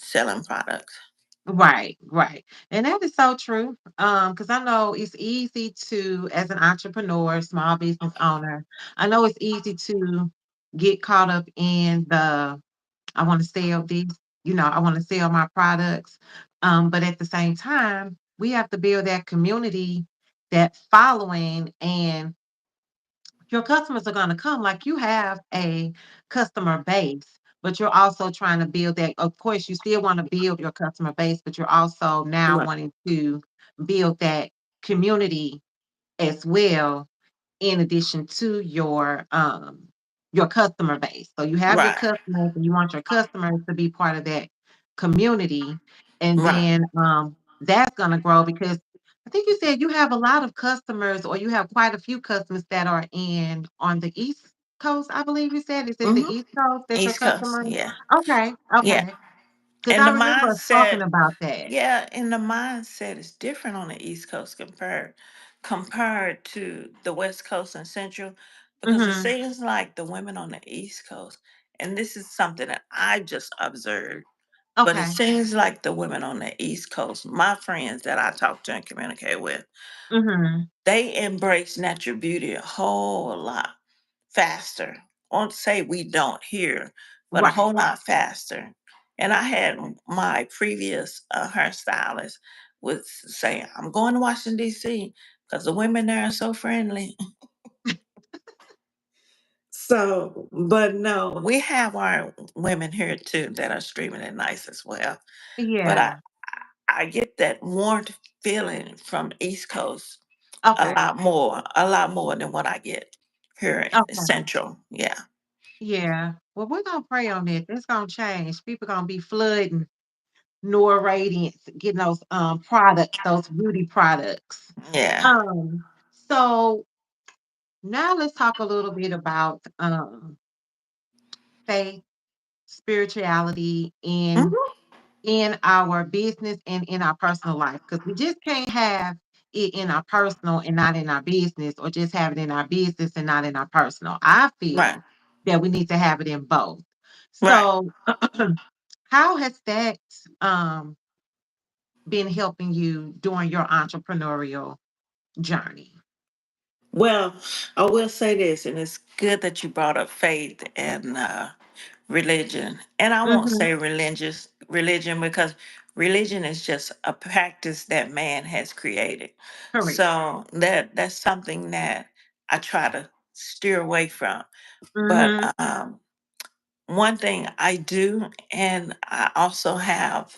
Speaker 2: selling products.
Speaker 1: Right, right. And that is so true. Because I know it's easy to, as an entrepreneur, small business owner, I know it's easy to get caught up in the I want to sell this, I want to sell my products. But at the same time, we have to build that community, that following, and your customers are going to come. Like, you have a customer base, but you're also trying to build that. Of course, you still want to build your customer base, but you're also now
Speaker 2: Right.
Speaker 1: wanting to build that community as well, in addition to your customer base. So you have your
Speaker 2: Right.
Speaker 1: customers and you want your customers to be part of that community. And
Speaker 2: Right.
Speaker 1: then that's gonna grow because I think you said you have a lot of customers, or you have quite a few customers that are in on the East Coast, I believe you said. Is it the
Speaker 2: Hmm.
Speaker 1: East Coast that your
Speaker 2: East Coast.
Speaker 1: customer?
Speaker 2: Yeah.
Speaker 1: Okay,
Speaker 2: Yeah.
Speaker 1: okay. Because
Speaker 2: And
Speaker 1: I
Speaker 2: the
Speaker 1: remember us talking
Speaker 2: mindset,
Speaker 1: about that.
Speaker 2: yeah, and the mindset is different on the East Coast compared to the West Coast and Central, because it
Speaker 1: Hmm.
Speaker 2: seems like the women on the East Coast, and this is something that I just observed, but it
Speaker 1: Okay.
Speaker 2: seems like the women on the East Coast, my friends that I talk to and communicate with,
Speaker 1: Hmm.
Speaker 2: they embrace natural beauty a whole lot faster. I won't say we don't here, but a whole
Speaker 1: Right.
Speaker 2: lot faster. And I had my previous hairstylist would say, "I'm going to Washington D.C. because the women there are so friendly." So, but no, we have our women here too that are extremely nice as well. But
Speaker 1: Yeah.
Speaker 2: I get that warm feeling from East Coast
Speaker 1: Okay.
Speaker 2: a lot more than what I get here in
Speaker 1: Okay.
Speaker 2: Central. Yeah.
Speaker 1: Yeah. Well, we're gonna pray on it. It's gonna change. People gonna be flooding Noir Radiance, getting those products, those beauty products.
Speaker 2: Yeah.
Speaker 1: Um, so now let's talk a little bit about faith, spirituality
Speaker 2: Mhm.
Speaker 1: in our business and in our personal life, because we just can't have it in our personal and not in our business, or just have it in our business and not in our personal. I
Speaker 2: Right.
Speaker 1: feel that we need to have it in both.
Speaker 2: Right.
Speaker 1: So, how has that um, been helping you during your entrepreneurial journey?
Speaker 2: Well, I will say this, and it's good that you brought up faith and religion. And I won't
Speaker 1: Hmm.
Speaker 2: say religion because religion is just a practice that man has created.
Speaker 1: Correct.
Speaker 2: So that's something that I try to steer away from. But
Speaker 1: Hmm.
Speaker 2: one thing I do, and I also have,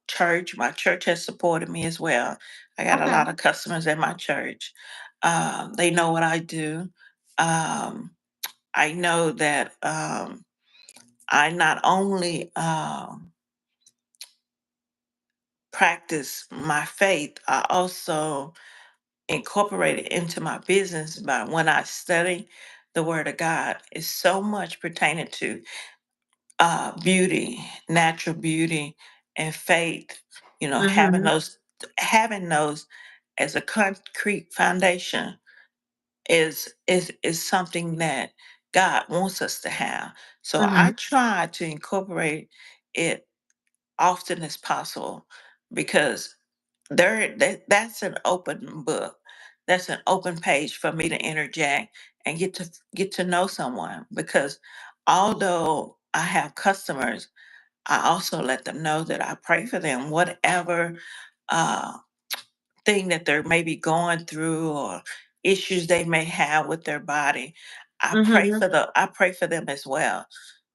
Speaker 2: church. My church has supported me as well. I got a
Speaker 1: Okay.
Speaker 2: lot of customers at my church. They know what I do. Um, I know that I not only practice my faith, I also incorporate it into my business by when I study the Word of God. It's so much pertaining to beauty, natural beauty, and faith. Having
Speaker 1: Hmm.
Speaker 2: those as a concrete foundation is something that God wants us to have. So I
Speaker 1: Hmm.
Speaker 2: try to incorporate it often as possible because that's an open book. That's an open page for me to interject and get to know someone because although I have customers, I also let them know that I pray for them, whatever uh, thing that they're maybe going through or issues they may have with their body.
Speaker 1: Hmm.
Speaker 2: I pray for them as well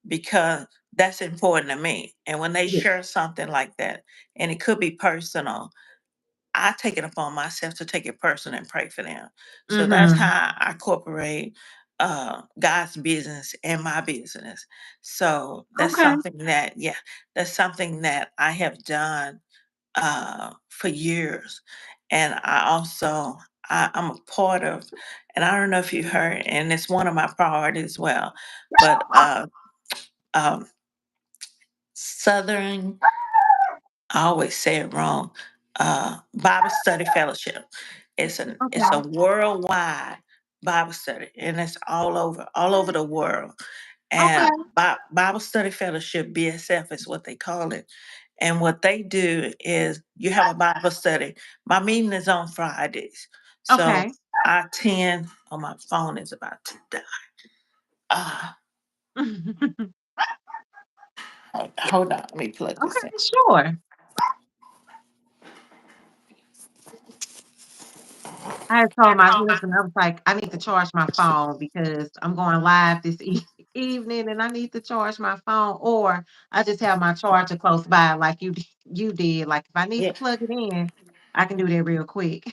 Speaker 2: because that's important to me. And when they
Speaker 1: Yeah.
Speaker 2: share something like that, and it could be personal, I take it upon myself to take it personal and pray for them. So that's
Speaker 1: Hmm.
Speaker 2: how I incorporate God's business in my business. So
Speaker 1: Okay.
Speaker 2: that's something that I have done for years. And I'm a part of, and I don't know if you heard, and it's one of my priorities as well, but um, Southern, I always say it wrong, Bible Study Fellowship. It's a
Speaker 1: Okay.
Speaker 2: worldwide Bible study, and it's all over the world. and
Speaker 1: Okay.
Speaker 2: Bible Study Fellowship, BSF is what they call it. And what they do is you have a Bible study. My meeting is on Fridays. So
Speaker 1: Okay.
Speaker 2: I attend, oh, my phone is about to die. Uh, hold on, let me plug
Speaker 1: Okay,
Speaker 2: this in.
Speaker 1: sure. I had told my husband, I was like, I need to charge my phone because I'm going live this evening and I need to charge my phone. Or I just have my charger close by like you did. Like if I need to
Speaker 2: Yeah.
Speaker 1: plug it in, I can do that real quick.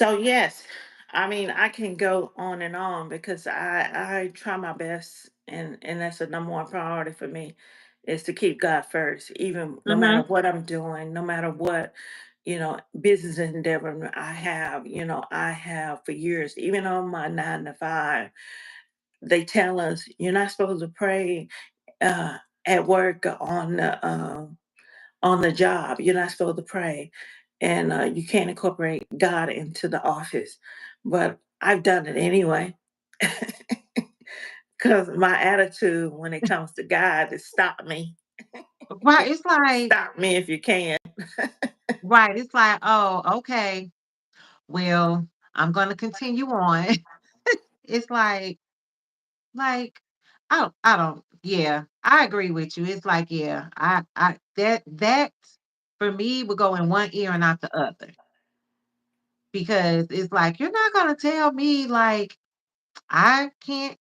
Speaker 2: So yes, I mean I can go on and on because I try my best, and that's the number one priority for me is to keep God first, even no matter
Speaker 1: Hmm.
Speaker 2: what I'm doing, no matter what business endeavor I have for years, even on my 9 to 5. They tell us you're not supposed to pray uh, at work on the job. You're not supposed to pray, and you can't incorporate God into the office. But I've done it anyway because my attitude when it comes to God is stop me,
Speaker 1: Right. It's like,
Speaker 2: stop me if you can.
Speaker 1: right. It's like, oh, okay. Well, I'm gonna continue on. It's like yeah, I agree with you. It's like, yeah, that for me would go in one ear and out the other because it's like you're not gonna tell me like I can't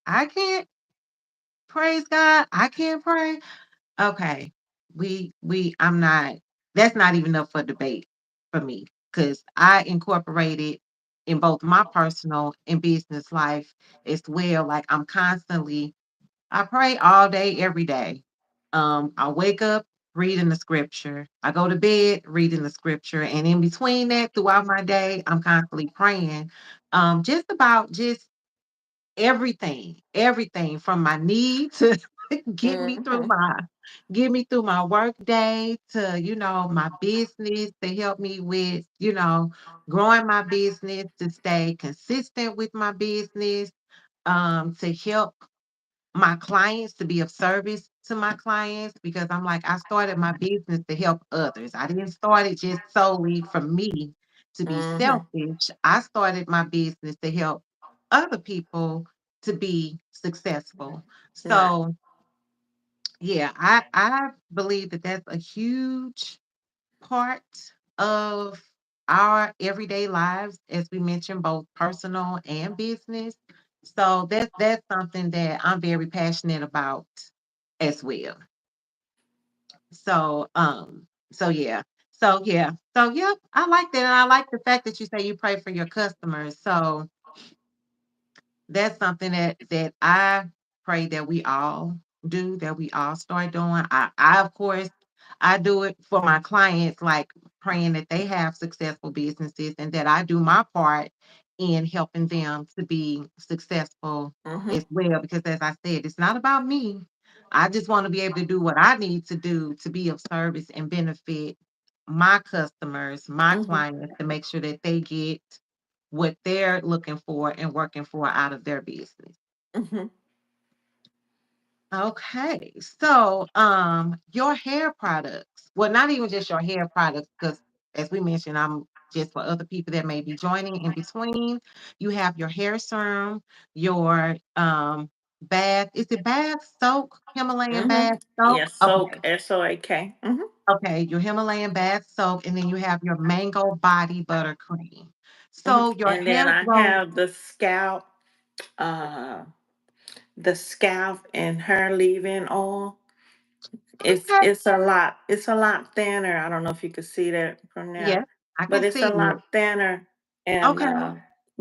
Speaker 1: I can't praise God. I can't pray. Okay. I'm not that's not even up for debate for me because I incorporate it in both my personal and business life as well. Like I'm constantly I pray all day, every day. I wake up reading the scripture. I go to bed reading the scripture, and in between that, throughout my day, I'm constantly praying. Just about just everything from my need to get me through
Speaker 2: Hmm.
Speaker 1: my get me through my work day to my business to help me with growing my business to stay consistent with my business to help my clients to be of service to my clients because I'm like, I started my business to help others. I didn't start it just solely for me to be
Speaker 2: Hmm.
Speaker 1: selfish. I started my business to help other people to be successful.
Speaker 2: Right.
Speaker 1: So, yeah, I believe that that's a huge part of our everyday lives, as we mentioned, both personal and business. So that's something that I'm very passionate about as well. So so yeah, I like that, and I like the fact that you say you pray for your customers. So that's something that I pray that we all do, that we all start doing. I of course I do it for my clients, like praying that they have successful businesses and that I do my part in helping them to be successful
Speaker 2: Hmm.
Speaker 1: as well. Because as I said, it's not about me. I just want to be able to do what I need to do to be of service and benefit my customers, my
Speaker 2: Hmm.
Speaker 1: clients, to make sure that they get what they're looking for and working for out of their business.
Speaker 2: Hmm.
Speaker 1: Okay. So, your hair products, well, not even just your hair products, because as we mentioned, I'm just for other people that may be joining in between. You have your hair serum, your bath, is it bath soak, Himalayan
Speaker 2: Hmm.
Speaker 1: bath soak?
Speaker 2: Yes, soak,
Speaker 1: Okay.
Speaker 2: SOAK. Hmm.
Speaker 1: Okay, your Himalayan bath soak, and then you have your mango body butter cream.
Speaker 2: Hmm.
Speaker 1: So your
Speaker 2: And then
Speaker 1: hair
Speaker 2: I
Speaker 1: grows.
Speaker 2: have uh, the scalp and hair leave-in oil. It's
Speaker 1: Okay.
Speaker 2: it's a lot. It's a lot thinner. I don't know if you can see that from
Speaker 1: Yes,
Speaker 2: there,
Speaker 1: I
Speaker 2: but
Speaker 1: can
Speaker 2: it's
Speaker 1: see
Speaker 2: a
Speaker 1: it.
Speaker 2: lot thinner. And
Speaker 1: Okay.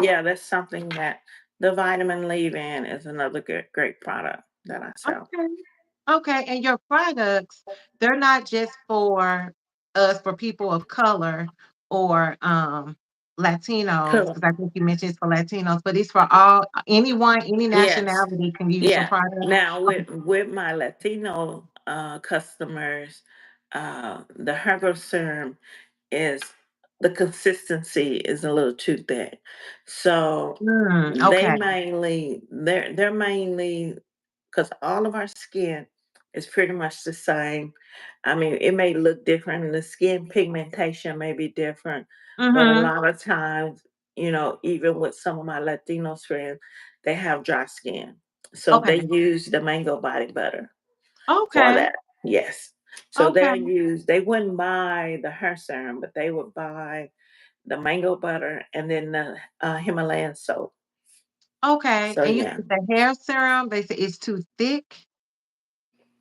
Speaker 2: yeah, that's something that the vitamin leave-in is another good great product that I sell.
Speaker 1: Okay. Okay, and your products, they're not just for us, for people of color or Latinos,
Speaker 2: Cool.
Speaker 1: because I think you mentioned it's for Latinos, but it's for all anyone, any
Speaker 2: Yes.
Speaker 1: nationality can use your
Speaker 2: Yeah.
Speaker 1: product.
Speaker 2: Now
Speaker 1: Okay.
Speaker 2: with my Latino customers, the herbal serum is the consistency is a little too thick. So
Speaker 1: Okay.
Speaker 2: they're mainly because all of our skin is pretty much the same. I mean, it may look different, and the skin pigmentation may be different, but a
Speaker 1: Mhm.
Speaker 2: lot of times, even with some of my Latino friends, they have dry skin. So they
Speaker 1: Okay.
Speaker 2: use the mango body butter for
Speaker 1: Okay.
Speaker 2: that. Yes. So
Speaker 1: Okay.
Speaker 2: they wouldn't buy the hair serum, but they would buy the mango butter and then the Himalayan soap.
Speaker 1: Okay.
Speaker 2: So
Speaker 1: And you
Speaker 2: yeah.
Speaker 1: said the hair serum, they say it's too thick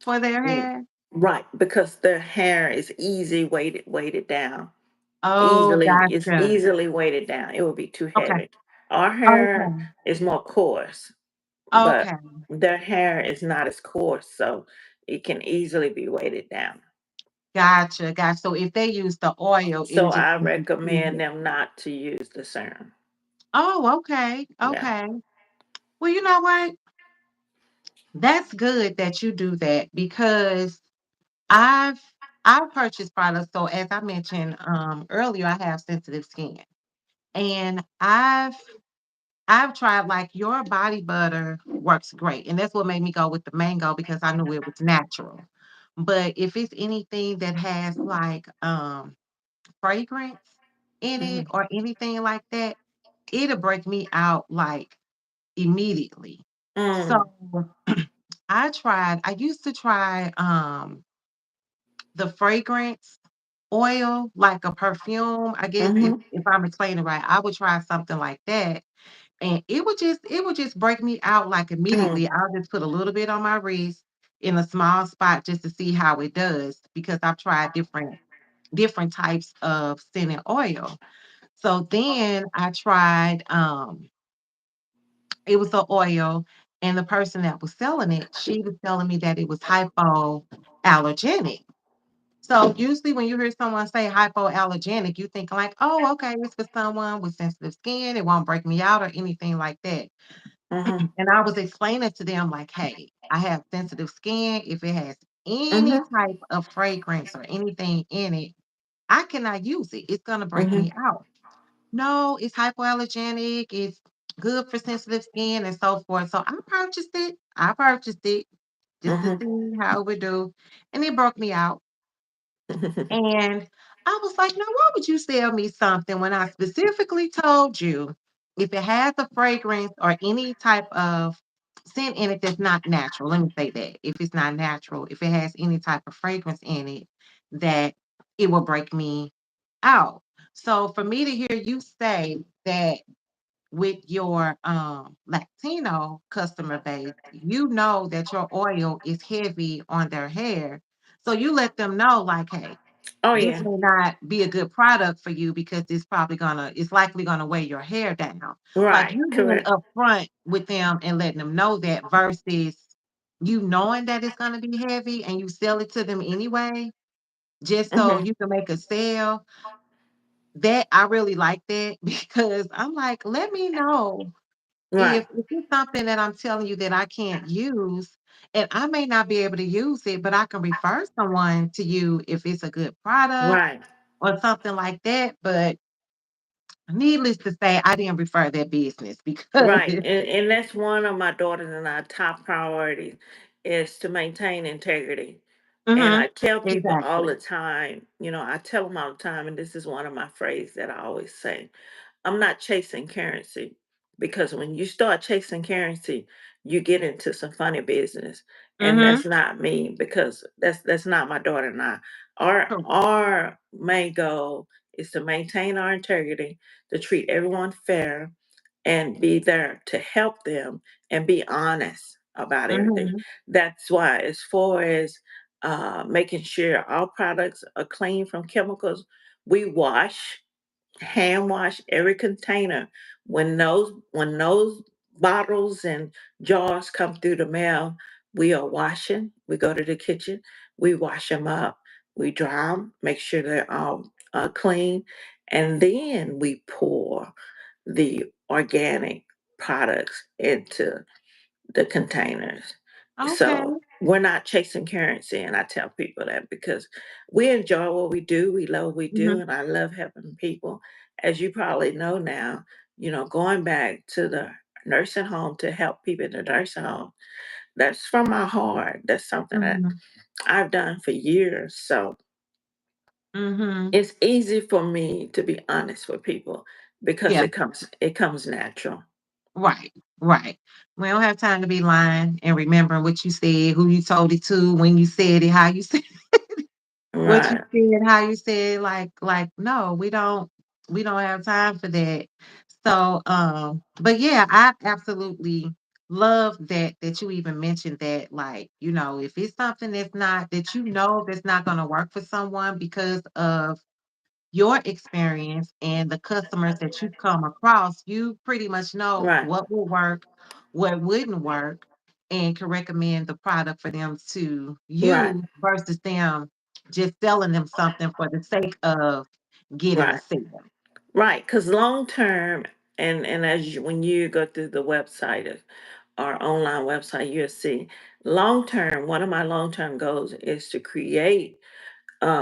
Speaker 1: for their
Speaker 2: Mm,
Speaker 1: hair?
Speaker 2: right, because their hair is easy weighted down.
Speaker 1: Oh,
Speaker 2: It's
Speaker 1: gotcha.
Speaker 2: easily weighted down. It would be too
Speaker 1: Okay.
Speaker 2: heavy. Our hair
Speaker 1: Okay.
Speaker 2: is more coarse, but
Speaker 1: Okay.
Speaker 2: their hair is not as coarse, so it can easily be weighted down.
Speaker 1: Gotcha. Gotcha. So if they use the oil,
Speaker 2: So
Speaker 1: it'll just
Speaker 2: I
Speaker 1: be too
Speaker 2: recommend
Speaker 1: heavy.
Speaker 2: them not to use the serum.
Speaker 1: Oh, okay.
Speaker 2: Yeah.
Speaker 1: Okay. Well, you know what? That's good that you do that because I've I've purchased products. So as I mentioned earlier, I have sensitive skin. And I've tried like your body butter works great. And that's what made me go with the mango because I knew it was natural. But if it's anything that has like fragrance in it
Speaker 2: Hmm.
Speaker 1: or anything like that, it'll break me out like immediately. So
Speaker 2: Mm.
Speaker 1: I used to try the fragrance oil, like a perfume. I guess
Speaker 2: Hmm.
Speaker 1: if I'm explaining right, I would try something like that. And it would just break me out like
Speaker 2: Mm.
Speaker 1: immediately. I'll just put a little bit on my wrist in a small spot just to see how it does because I've tried different types of scented oil. So then I tried it was a oil and the person that was selling it, she was telling me that it was hypoallergenic. So usually when you hear someone say hypoallergenic, you think like, oh, okay, it's for someone with sensitive skin. It won't break me out or anything like that.
Speaker 2: Hmm.
Speaker 1: And I was explaining to them like, hey, I have sensitive skin. If it has any
Speaker 2: Hmm.
Speaker 1: type of fragrance or anything in it, I cannot use it. It's gonna break
Speaker 2: Hmm.
Speaker 1: me out. No, it's hypoallergenic. It's good for sensitive skin and so forth. So I purchased it. I purchased it just to
Speaker 2: Hmm.
Speaker 1: see how it would do, and it broke me out. And I was like, "Now, why would you sell me something when I specifically told you if it has a fragrance or any type of scent in it that's not natural?" Let me say that. If it's not natural, if it has any type of fragrance in it, that it will break me out. So for me to hear you say that with your Latino customer base, you know that your oil is heavy on their hair. So you let them know, like, hey,
Speaker 2: Oh
Speaker 1: this
Speaker 2: yeah.
Speaker 1: may not be a good product for you because it's likely gonna weigh your hair down. Like
Speaker 2: Right.
Speaker 1: you being
Speaker 2: Correct.
Speaker 1: upfront with them and letting them know that versus you knowing that it's gonna be heavy and you sell it to them anyway, just so
Speaker 2: Hmm.
Speaker 1: you can make a sale. That I really like that because I'm like, let me know
Speaker 2: Right.
Speaker 1: if it's something that I'm telling you that I can't use, and I may not be able to use it, but I can refer someone to you if it's a good product
Speaker 2: Right.
Speaker 1: or something like that, but needless to say, I didn't refer that business because
Speaker 2: Right. And that's one of my daughters and our top priorities is to maintain integrity. And
Speaker 1: Mhm.
Speaker 2: I tell people all
Speaker 1: Exactly.
Speaker 2: the time, I tell them all the time, and this is one of my phrases that I always say. I'm not chasing currency because when you start chasing currency, you get into some funny business. And
Speaker 1: Mhm.
Speaker 2: that's not me because that's not my daughter and I. Our
Speaker 1: Correct.
Speaker 2: our main goal is to maintain our integrity, to treat everyone fair and be there to help them and be honest about everything.
Speaker 1: Mhm.
Speaker 2: That's why as far as making sure our products are clean from chemicals, we hand wash every container. When those bottles and jars come through the mail, we are washing. We go to the kitchen, we wash them up, we dry them, make sure they're all clean, and then we pour the organic products into the containers.
Speaker 1: Okay.
Speaker 2: So we're not chasing currency. And I tell people that because we enjoy what we do, we love what we do,
Speaker 1: Mhm.
Speaker 2: and I love helping people. As you probably know now, going back to the nursing home to help people in the nursing home, That's from my heart. That's something that
Speaker 1: Mhm.
Speaker 2: I've done for years. So
Speaker 1: Mhm.
Speaker 2: it's easy for me to be honest with people because
Speaker 1: Yeah.
Speaker 2: it comes natural.
Speaker 1: Right. Right. We don't have time to be lying and remembering what you said, who you told it to, when you said it, how you said what you
Speaker 2: Right.
Speaker 1: said, how you said, no, we don't have time for that. So, but yeah, I absolutely love that you even mentioned that, like, if it's something that's not gonna work for someone because of your experience and the customers that you come across, you pretty much know
Speaker 2: Right.
Speaker 1: what will work, what wouldn't work, and can recommend the product for them to
Speaker 2: Right.
Speaker 1: use versus them just selling them something for the sake of getting a
Speaker 2: Right.
Speaker 1: sale.
Speaker 2: Right. Because long term, and when you go through the website of our online website, you'll see long term. One of my long term goals is to create.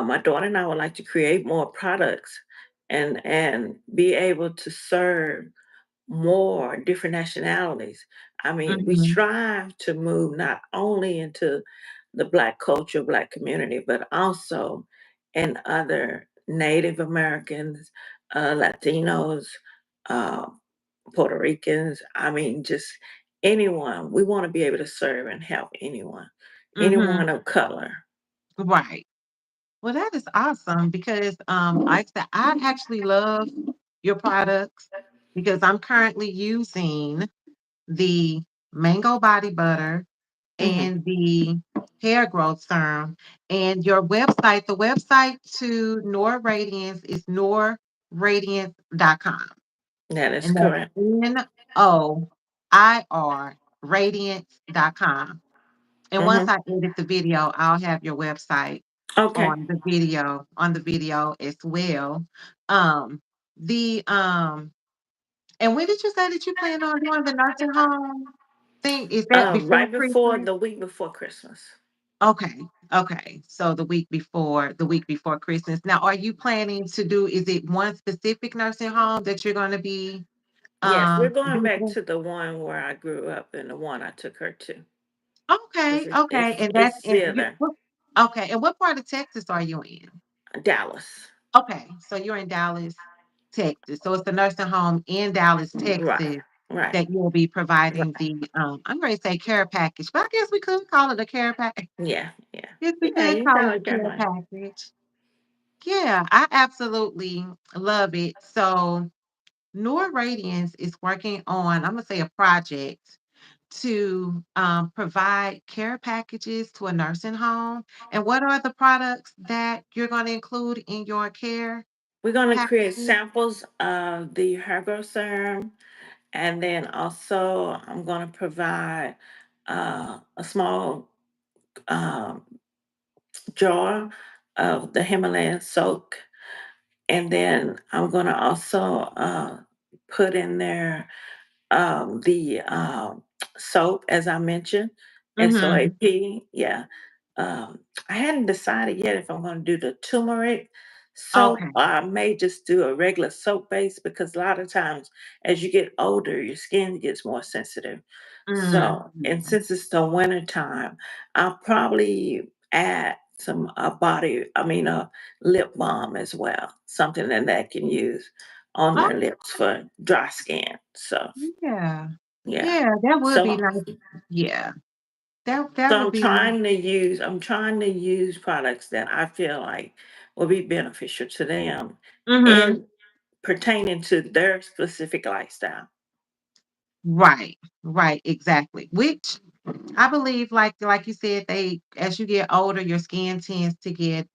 Speaker 2: My daughter and I would like to create more products and be able to serve more different nationalities. I mean, we
Speaker 1: Mhm,
Speaker 2: strive to move not only into the Black culture, Black community, but also in other Native Americans, Latinos, uh, Puerto Ricans. I mean, just anyone. We want to be able to serve and help anyone,
Speaker 1: mhm,
Speaker 2: anyone of color.
Speaker 1: right. Well, that is awesome because, like I said, I actually love your products because I'm currently using the mango body butter
Speaker 2: Hmm.
Speaker 1: and the hair growth serum. And your website, the website to Noir Radiance is noirradiance.com.
Speaker 2: That is
Speaker 1: And that's
Speaker 2: correct.
Speaker 1: Noir radiance.com. And once
Speaker 2: Hmm.
Speaker 1: I edit the video, I'll have your website
Speaker 2: Okay.
Speaker 1: on the video as well. Um the and when did you say that you plan on doing the nursing home thing? Is that before
Speaker 2: Right before
Speaker 1: Christmas?
Speaker 2: the week before Christmas.
Speaker 1: Okay. Okay. So the week before Christmas. Now, are you planning to do, is it one specific nursing home that you're going to be
Speaker 2: Yes, we're going back
Speaker 1: visiting?
Speaker 2: to the one where I grew up and the one I took her to.
Speaker 1: Okay.
Speaker 2: It's
Speaker 1: Okay.
Speaker 2: it's
Speaker 1: And that's
Speaker 2: it's
Speaker 1: in
Speaker 2: still there.
Speaker 1: okay. And what part of Texas are you in?
Speaker 2: Dallas.
Speaker 1: Okay. So you're in Dallas, Texas. So it's the nursing home in Dallas,
Speaker 2: Right.
Speaker 1: Texas
Speaker 2: Right.
Speaker 1: that you'll be providing
Speaker 2: Right.
Speaker 1: the I'm going to say care package, but I guess we could call it a care package.
Speaker 2: Yeah. Yeah.
Speaker 1: Yes, we
Speaker 2: Yeah.
Speaker 1: could
Speaker 2: You
Speaker 1: call
Speaker 2: got
Speaker 1: it
Speaker 2: to
Speaker 1: a
Speaker 2: get
Speaker 1: care
Speaker 2: mine.
Speaker 1: package. Yeah, I absolutely love it. So, Noor Radiance is working on, I'm going to say, a project to provide care packages to a nursing home. And what are the products that you're going to include in your care
Speaker 2: We're going to create
Speaker 1: packages?
Speaker 2: samples of the hair growth serum, and then also I'm going to provide a small um, jar of the Himalayan soak. And then I'm gonna also put in there the soap, as I mentioned,
Speaker 1: Mm-hmm.
Speaker 2: SOAP. Yeah. I hadn't decided yet if I'm going to do the turmeric soap
Speaker 1: Okay.
Speaker 2: or I may just do a regular soap base because a lot of times as you get older, your skin gets more sensitive. So, and
Speaker 1: Mm-hmm.
Speaker 2: since it's the winter time, I'll probably add some I mean, a lip balm as well, something that can use on
Speaker 1: Oh,
Speaker 2: their lips for dry skin. So,
Speaker 1: yeah.
Speaker 2: yeah.
Speaker 1: Yeah, that would be
Speaker 2: So
Speaker 1: nice. Yeah, that
Speaker 2: so
Speaker 1: would be nice.
Speaker 2: I'm trying to use products that I feel like will be beneficial to them
Speaker 1: Mm-hmm.
Speaker 2: and pertaining to their specific lifestyle.
Speaker 1: Right, right, exactly. Which I believe, like you said, they as you get older, your skin tends to get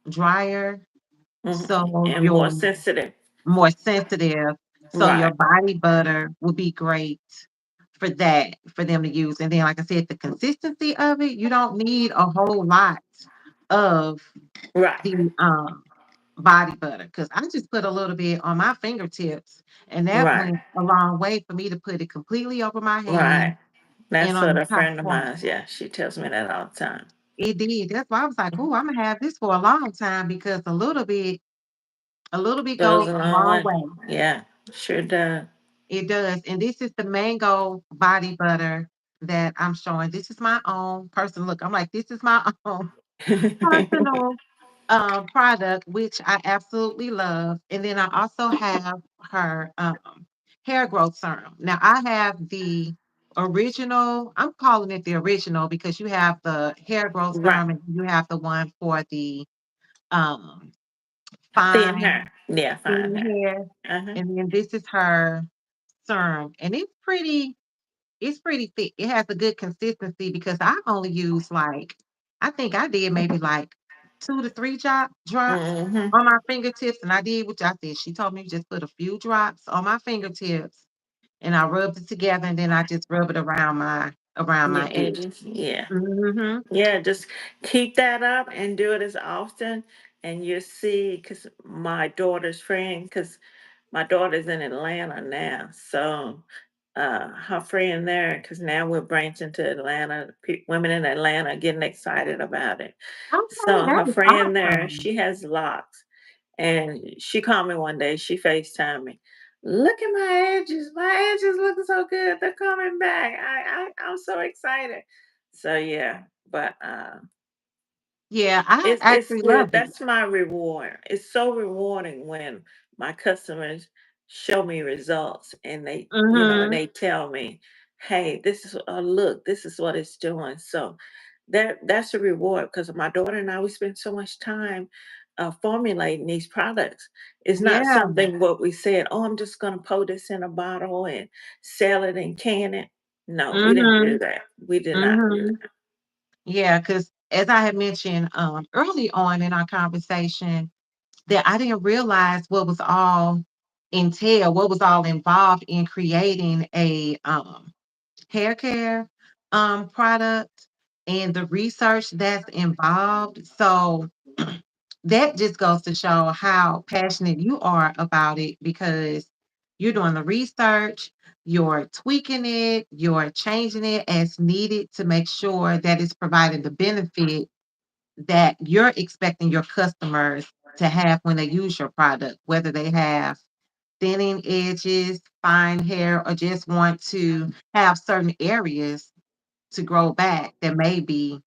Speaker 1: drier, so
Speaker 2: And more
Speaker 1: you're
Speaker 2: sensitive.
Speaker 1: more sensitive. So your
Speaker 2: Right.
Speaker 1: body butter would be great for that, for them to use. And then, like I said, the consistency of it, you don't need a whole lot of
Speaker 2: Right.
Speaker 1: the body butter because I just put a little bit on my fingertips, and that
Speaker 2: Right.
Speaker 1: went a long way for me to put it completely over my hand
Speaker 2: Right.
Speaker 1: and
Speaker 2: That's
Speaker 1: on
Speaker 2: what
Speaker 1: the
Speaker 2: a
Speaker 1: top
Speaker 2: friend of
Speaker 1: part.
Speaker 2: mine, yeah, she tells me that all the time.
Speaker 1: It did. That's why I was like, "Oh, I'm gonna have this for a long time because a little bit
Speaker 2: Goes
Speaker 1: goes
Speaker 2: a
Speaker 1: a
Speaker 2: long
Speaker 1: long
Speaker 2: way.
Speaker 1: way."
Speaker 2: Yeah, sure does.
Speaker 1: It does. And this is the mango body butter that I'm showing. This is my own personal look. I'm like, this is my own personal product, which I absolutely love. And then I also have her hair growth serum. Now I have the original, I'm calling it the original because you have the hair growth
Speaker 2: Right.
Speaker 1: serum and you have the one for the um
Speaker 2: Thin
Speaker 1: fine
Speaker 2: hair. Yeah, fine
Speaker 1: thin
Speaker 2: hair.
Speaker 1: hair.
Speaker 2: Uh-huh.
Speaker 1: And then this is her serum. And it's pretty thick. It has a good consistency because I only use like, I think I did maybe like 2 to 3 drops
Speaker 2: Mm-hmm.
Speaker 1: on my fingertips. And I did what I said. She told me just put a few drops on my fingertips and I rubbed it together and then I just rub it around
Speaker 2: Your
Speaker 1: my edge.
Speaker 2: edges. Yeah.
Speaker 1: Hmm.
Speaker 2: Yeah, just keep that up and do it as often. And you'll see, because my daughter's friend, because my daughter's in Atlanta now. So her friend there, because now we're branching to Atlanta, women in Atlanta are getting excited about it.
Speaker 1: Okay,
Speaker 2: So
Speaker 1: that
Speaker 2: her
Speaker 1: is
Speaker 2: friend there,
Speaker 1: awesome.
Speaker 2: she has locks. And she called me one day, she FaceTimed me. Look at my edges. My edges look so good. They're coming back. I'm so excited. So yeah, but
Speaker 1: Yeah, I
Speaker 2: it's
Speaker 1: actually love
Speaker 2: good.
Speaker 1: it.
Speaker 2: That's my reward. It's so rewarding when my customers show me results and they, and
Speaker 1: Hmm.
Speaker 2: they tell me, "Hey, this is a look. This is what it's doing." So that's a reward because my daughter and I we spend so much time formulating these products. It's not
Speaker 1: Yeah.
Speaker 2: something what we said. Oh, I'm just going to pour this in a bottle and sell it and can it. No, we didn't do
Speaker 1: Hmm.
Speaker 2: that. We did not do
Speaker 1: Hmm. Yeah, because as I had mentioned early on in our conversation, that I didn't realize what was all what was all involved in creating a hair care product and the research that's involved. So that just goes to show how passionate you are about it because you're doing the research, you're tweaking it, you're changing it as needed to make sure that it's providing the benefit that you're expecting your customers to have when they use your product, whether they have thinning edges, fine hair, or just want to have certain areas to grow back that may be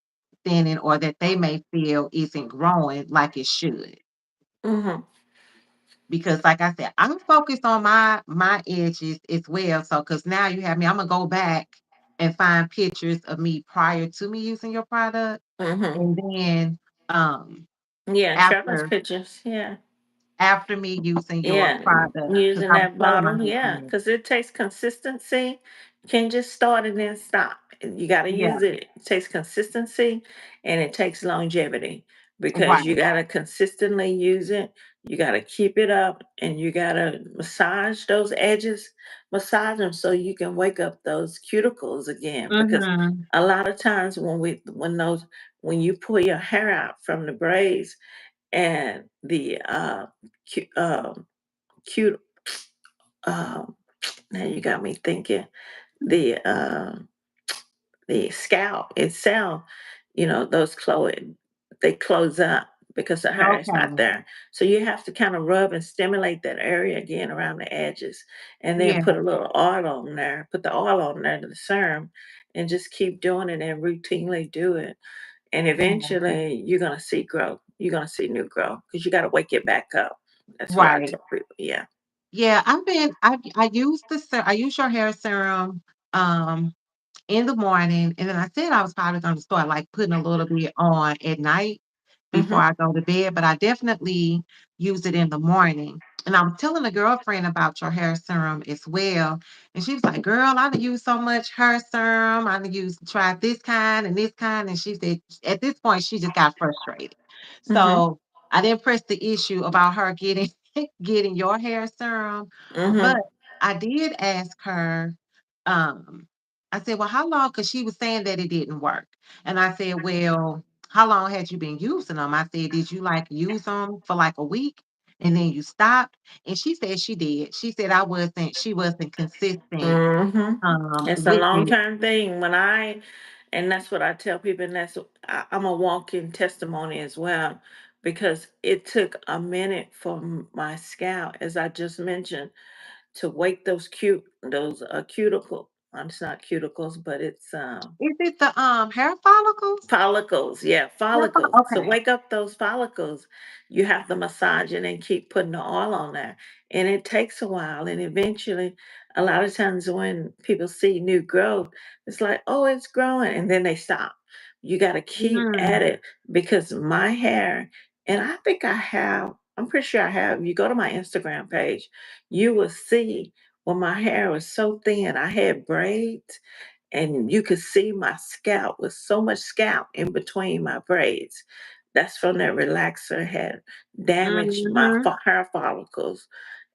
Speaker 1: thinning or that they may feel isn't growing like it should.
Speaker 2: that. Hmm.
Speaker 1: Because like I said, I'm focused on my edges as well. So because now you have me, I'm gonna go back and find pictures of me prior to me using your product.
Speaker 2: Hmm.
Speaker 1: And then
Speaker 2: Yeah, Trevor's
Speaker 1: after
Speaker 2: pictures. Yeah.
Speaker 1: me using your
Speaker 2: Yeah,
Speaker 1: product, because
Speaker 2: using
Speaker 1: I was
Speaker 2: that
Speaker 1: telling my
Speaker 2: bottle, yeah,
Speaker 1: husband,
Speaker 2: because it takes consistency. You can't just start and then stop. You got to
Speaker 1: yeah,
Speaker 2: use it. It takes consistency and it takes longevity because you
Speaker 1: right,
Speaker 2: got to consistently use it. You got to keep it up and you got to massage those edges, massage them so you can wake up those cuticles again. Because
Speaker 1: mhm,
Speaker 2: a lot of times when you pull your hair out from the braids and the cu- um, cute. Um, now you got me thinking. The the scalp itself, those they close up because the hair is not
Speaker 1: okay,
Speaker 2: there. So you have to kind of rub and stimulate that area again around the edges, and then
Speaker 1: yeah,
Speaker 2: put a little oil on there. Put the oil on there, the serum, and just keep doing it and routinely do it. And
Speaker 1: yeah,
Speaker 2: eventually, you're gonna see growth. You're gonna see new growth because you got to wake it back up. That's what I
Speaker 1: right.
Speaker 2: tell people. Yeah.
Speaker 1: Yeah, I use your hair serum um in the morning, and then I said I was probably gonna start like putting a little bit on at night before
Speaker 2: Mhm.
Speaker 1: I go to bed, but I definitely use it in the morning. And I was telling a girlfriend about your hair serum as well. And she was like, girl, I done used so much hair serum. I done tried this kind and this kind. And she said at this point she just got frustrated.
Speaker 2: Mhm.
Speaker 1: So I didn't press the issue about her getting getting your hair serum. But
Speaker 2: Mhm.
Speaker 1: I did ask her, um, I said, well, how long? Because she was saying that it didn't work. And I said, well, how long had you been using them? I said, did you like use them for like a week and then you stopped? And she said she did. She said she wasn't consistent
Speaker 2: Mhm. It's a
Speaker 1: with
Speaker 2: long
Speaker 1: it.
Speaker 2: term thing. And that's what I tell people, and I'm a walking testimony as well, because it took a minute for my scalp, as I just mentioned, to wake those cuticle. It's not cuticles, but it's
Speaker 1: Is it the hair follicles?
Speaker 2: follicles, yeah,
Speaker 1: Hair
Speaker 2: follicles. To
Speaker 1: okay.
Speaker 2: wake up those follicles, you have to massage it and keep putting the oil on there. And it takes a while. And eventually, a lot of times when people see new growth, it's like, oh, it's growing. And then they stop. You got to keep at
Speaker 1: Mm,
Speaker 2: it because my hair, and I think I have, I'm pretty sure I have. You go to my Instagram page, you will see when my hair was so thin, I had braids and you could see my scalp with so much scalp in between my braids. That's from that relaxer had damaged my
Speaker 1: mhm.
Speaker 2: hair follicles,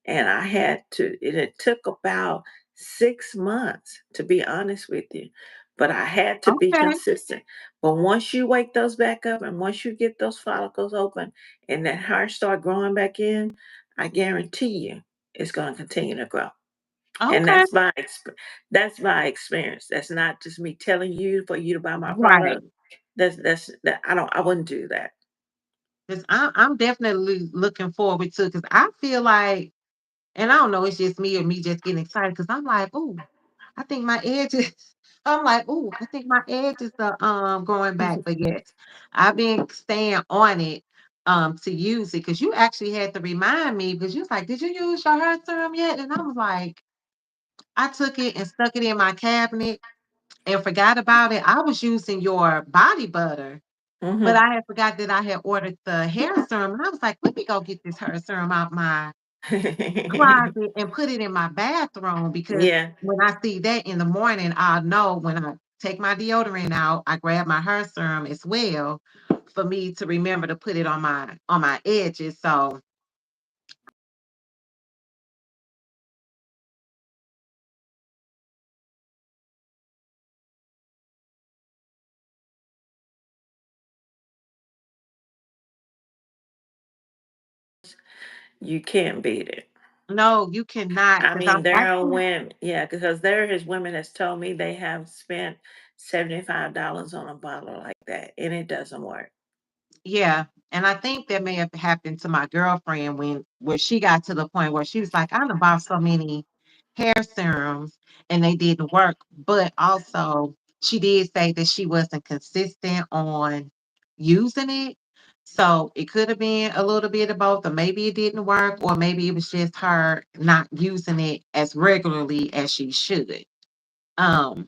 Speaker 2: and I had to. And it took about 6 months, to be honest with you, but I had to be
Speaker 1: Okay.
Speaker 2: consistent. But once you wake those back up, and once you get those follicles open, and that hair start growing back in, I guarantee you, it's going to continue to grow. And
Speaker 1: Okay.
Speaker 2: that's my experience. That's not just me telling you for you to buy my
Speaker 1: Right.
Speaker 2: product. That I wouldn't do that.
Speaker 1: 'Cause I'm definitely looking forward to because I feel like, and I don't know, it's just me or me just getting excited because I'm like, "Ooh, I think my edges." I'm like, "Ooh, I think my edges are growing back." But yes, I've been staying on it to use it because you actually had to remind me because you was like, "Did you use your hair serum yet?" And I was like, I took it and stuck it in my cabinet and forgot about it. I was using your body butter, but
Speaker 2: Hmm.
Speaker 1: I had forgot that I had ordered the hair serum, and I was like, "Let me go get this hair serum out my closet and put it in my bathroom," because
Speaker 2: Yeah,
Speaker 1: when I see that in the morning, I'll know when I take my deodorant out, I grab my hair serum as well for me to remember to put it on my edges. So
Speaker 2: you can't beat it.
Speaker 1: no, you cannot
Speaker 2: I
Speaker 1: because
Speaker 2: mean,
Speaker 1: I'm
Speaker 2: there are
Speaker 1: actually
Speaker 2: women, yeah, because there is women that's told me they have spent $75 on a bottle like that, and it doesn't work.
Speaker 1: yeah, and I think that may have happened to my girlfriend when where she got to the point where she was like, "I done bought so many hair serums and they didn't work." But also, she did say that she wasn't consistent on using it. So it could have been a little bit of both, or maybe it didn't work, or maybe it was just her not using it as regularly as she should. Um,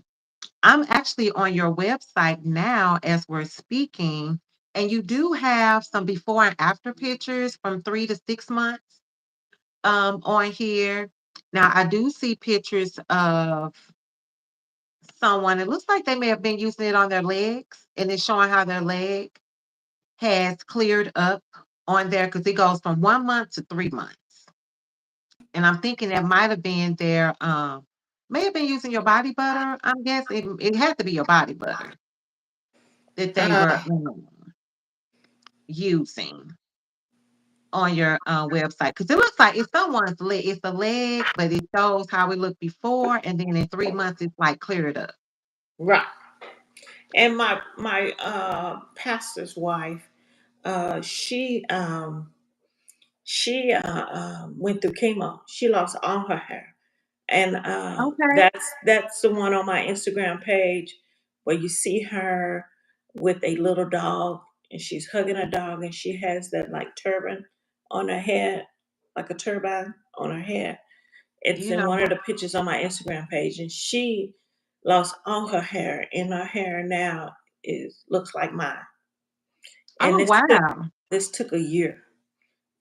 Speaker 1: I'm actually on your website now as we're speaking, and you do have some before and after pictures from 3 to 6 months on here. Now, I do see pictures of someone. It looks like they may have been using it on their legs, and it's showing how their leg has cleared up on there because it goes from 1 month to 3 months. And I'm thinking that might have been their may have been using your body butter. I'm guessing it had to be your body butter that they were
Speaker 2: Uh,
Speaker 1: using on your website because it looks like it's someone's leg. It's a leg, but it shows how it looked before, and then in 3 months it's like cleared up.
Speaker 2: right. And my pastor's wife, she went through chemo. She lost all her hair, and
Speaker 1: Okay.
Speaker 2: that's the one on my Instagram page where you see her with a little dog, and she's hugging a dog, and she has that like turban on her head, like a turban on her head. It's
Speaker 1: You
Speaker 2: in
Speaker 1: know
Speaker 2: one of
Speaker 1: what?
Speaker 2: the pictures on my Instagram page, and she lost all her hair, and her hair now is looks like mine. And
Speaker 1: Oh wow.
Speaker 2: this took a year,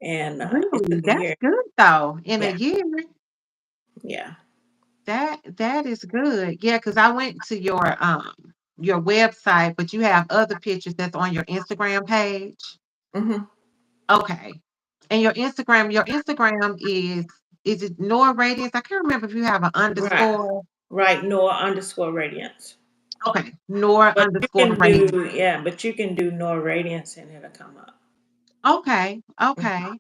Speaker 2: and it
Speaker 1: Really?
Speaker 2: took a
Speaker 1: That's
Speaker 2: year.
Speaker 1: good though. In a
Speaker 2: Yeah,
Speaker 1: year,
Speaker 2: yeah.
Speaker 1: that is good. Yeah, because I went to your website, but you have other pictures that's on your Instagram page.
Speaker 2: Hmm.
Speaker 1: Okay. And your Instagram is it Noir Radiance? I can't remember if you have an
Speaker 2: Right,
Speaker 1: underscore.
Speaker 2: right. Noah underscore radiance.
Speaker 1: Okay, Nor
Speaker 2: But you
Speaker 1: underscore
Speaker 2: can
Speaker 1: radiance.
Speaker 2: do, yeah, but you can do no radiance and it'll come up.
Speaker 1: Okay,
Speaker 2: Mhm.
Speaker 1: okay.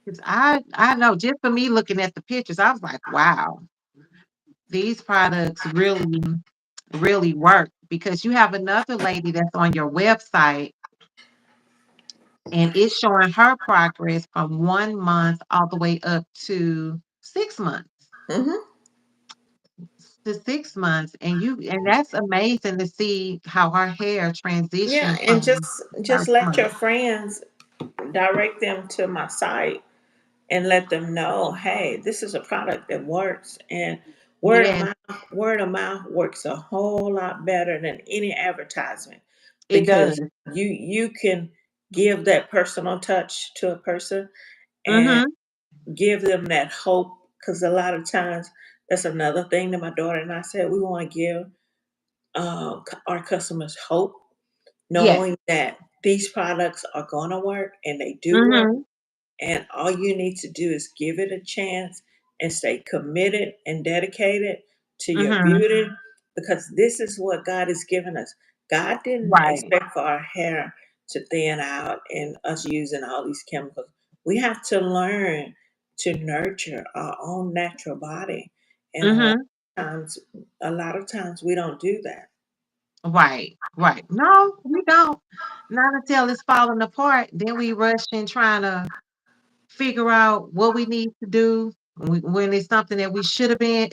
Speaker 1: 'Cause I know just for me looking at the pictures, I was like, wow, these products really work because you have another lady that's on your website and it's showing her progress from 1 month all the way up to 6 months
Speaker 2: Hmm.
Speaker 1: to 6 months, and that's amazing to see how her hair
Speaker 2: Yeah,
Speaker 1: transitioned
Speaker 2: and
Speaker 1: from the
Speaker 2: just
Speaker 1: first
Speaker 2: let your
Speaker 1: month.
Speaker 2: friends direct them to my site and let them know, hey, this is a product that works. And
Speaker 1: Yes,
Speaker 2: word of mouth works a whole lot better than any advertisement,
Speaker 1: it does.
Speaker 2: because you can give that personal touch to a person and
Speaker 1: Mhm.
Speaker 2: give them that hope. Because a lot of times, that's another thing that my daughter and I said, we want to give our customers hope,
Speaker 1: Yes.
Speaker 2: knowing that these products are going to work and they do work,
Speaker 1: Mhm.
Speaker 2: and all you need to do is give it a chance and stay committed and dedicated to your
Speaker 1: Mhm.
Speaker 2: beauty, because this is what God has given us. God didn't
Speaker 1: Right.
Speaker 2: expect for our hair to thin out and us using all these chemicals. We have to learn to nurture our own natural body. And
Speaker 1: Mhm.
Speaker 2: times, a lot of times we don't do that.
Speaker 1: Right. Right. No, we don't. Not until it's falling apart. Then we rush in trying to figure out what we need to do when it's something that we should have been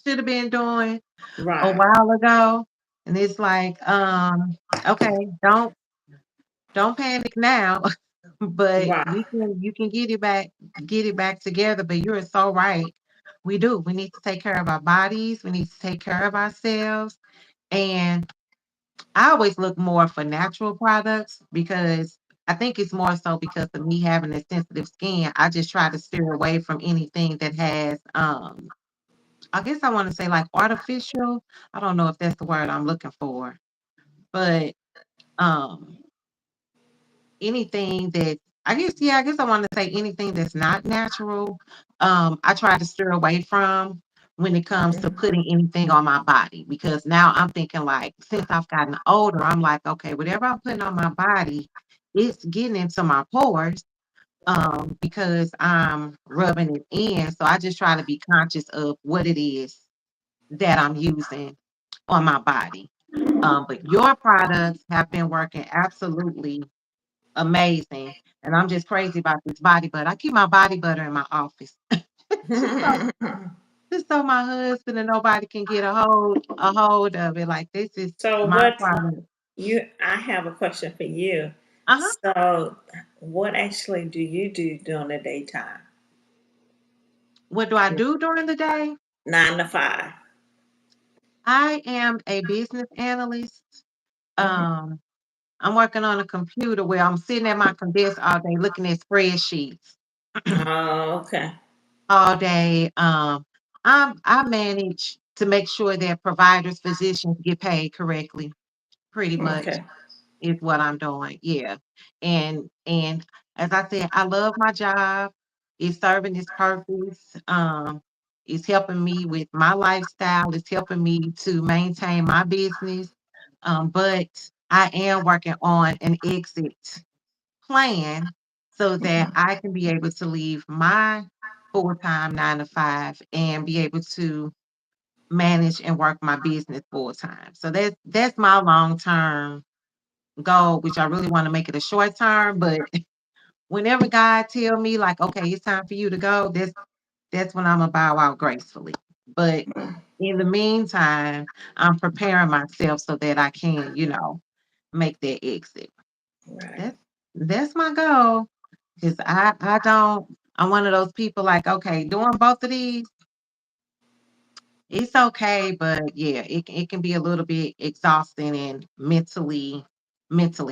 Speaker 1: should have been doing a
Speaker 2: Right,
Speaker 1: while ago. And it's like, okay, don't panic now, but
Speaker 2: right,
Speaker 1: you can get it back together. But you're so right. We do. We need to take care of our bodies. We need to take care of ourselves. And I always look more for natural products because I think it's more so because of me having a sensitive skin. I just try to steer away from anything that has I guess I want to say like artificial. I don't know if that's the word I'm looking for, but um anything that I guess I want to say anything that's not natural. I try to steer away from when it comes to
Speaker 2: mhm,
Speaker 1: putting anything on my body because now I'm thinking like since I've gotten older, I'm like, okay, whatever I'm putting on my body, it's getting into my pores because I'm rubbing it in. So I just try to be conscious of what it is that I'm using on my body. But your products have been working absolutely amazing. And I'm just crazy about this body butter. I keep my body butter in my office. just so
Speaker 2: mhm.
Speaker 1: just so my husband and nobody can get a hold of it. Like this is
Speaker 2: So
Speaker 1: my
Speaker 2: what
Speaker 1: product.
Speaker 2: I have a question for you.
Speaker 1: Uh-huh.
Speaker 2: So what actually do you do during the daytime?
Speaker 1: What do I do during the day?
Speaker 2: 9 to 5.
Speaker 1: I am a business analyst.
Speaker 2: Hmm.
Speaker 1: Um, I'm working on a computer where I'm sitting at my desk all day looking at spreadsheets
Speaker 2: Oh, okay.
Speaker 1: all day. I manage to make sure that providers, physicians get paid correctly, pretty much.
Speaker 2: Okay.
Speaker 1: Is what I'm doing. Yeah. And as I said, I love my job. It's serving its purpose. It's helping me with my lifestyle. It's helping me to maintain my business. But I am working on an exit plan so that I can be able to leave my full-time 9 to 5 and be able to manage and work my business full time. So that's my long-term goal, which I really want to make it a short term, but whenever God tell me like, okay, it's time for you to go, that's when I'm gonna bow out gracefully. But in the meantime, I'm preparing myself so that I can, make that exit.
Speaker 2: Right.
Speaker 1: That's that's my goal. Cause I don't I'm one of those people like, okay, doing both of these, it's okay, but yeah, it can be a little bit exhausting and mentally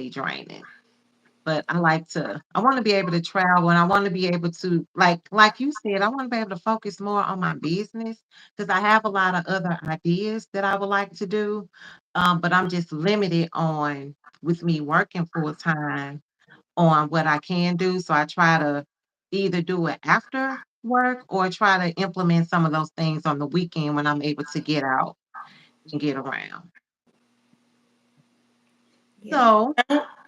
Speaker 1: draining. But I want to be able to travel and I want to be able to like you said, I want to be able to focus more on my business because I have a lot of other ideas that I would like to do. But I'm just limited on with me working full time on what I can do. So I try to either do it after work or try to implement some of those things on the weekend when I'm able to get out and get around.
Speaker 2: Yeah.
Speaker 1: So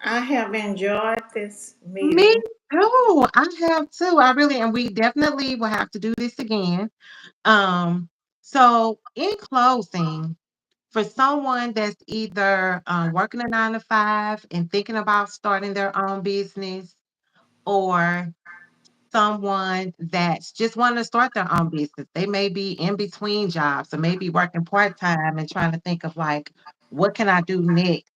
Speaker 2: I have enjoyed this
Speaker 1: me
Speaker 2: meeting.
Speaker 1: too. I have too. I really, and we definitely will have to do this again. Um, so in closing, for someone that's either working a 9 to 5 and thinking about starting their own business, or someone that's just wanting to start their own business? They may be in between jobs or maybe working part-time and trying to think of like, what can I do next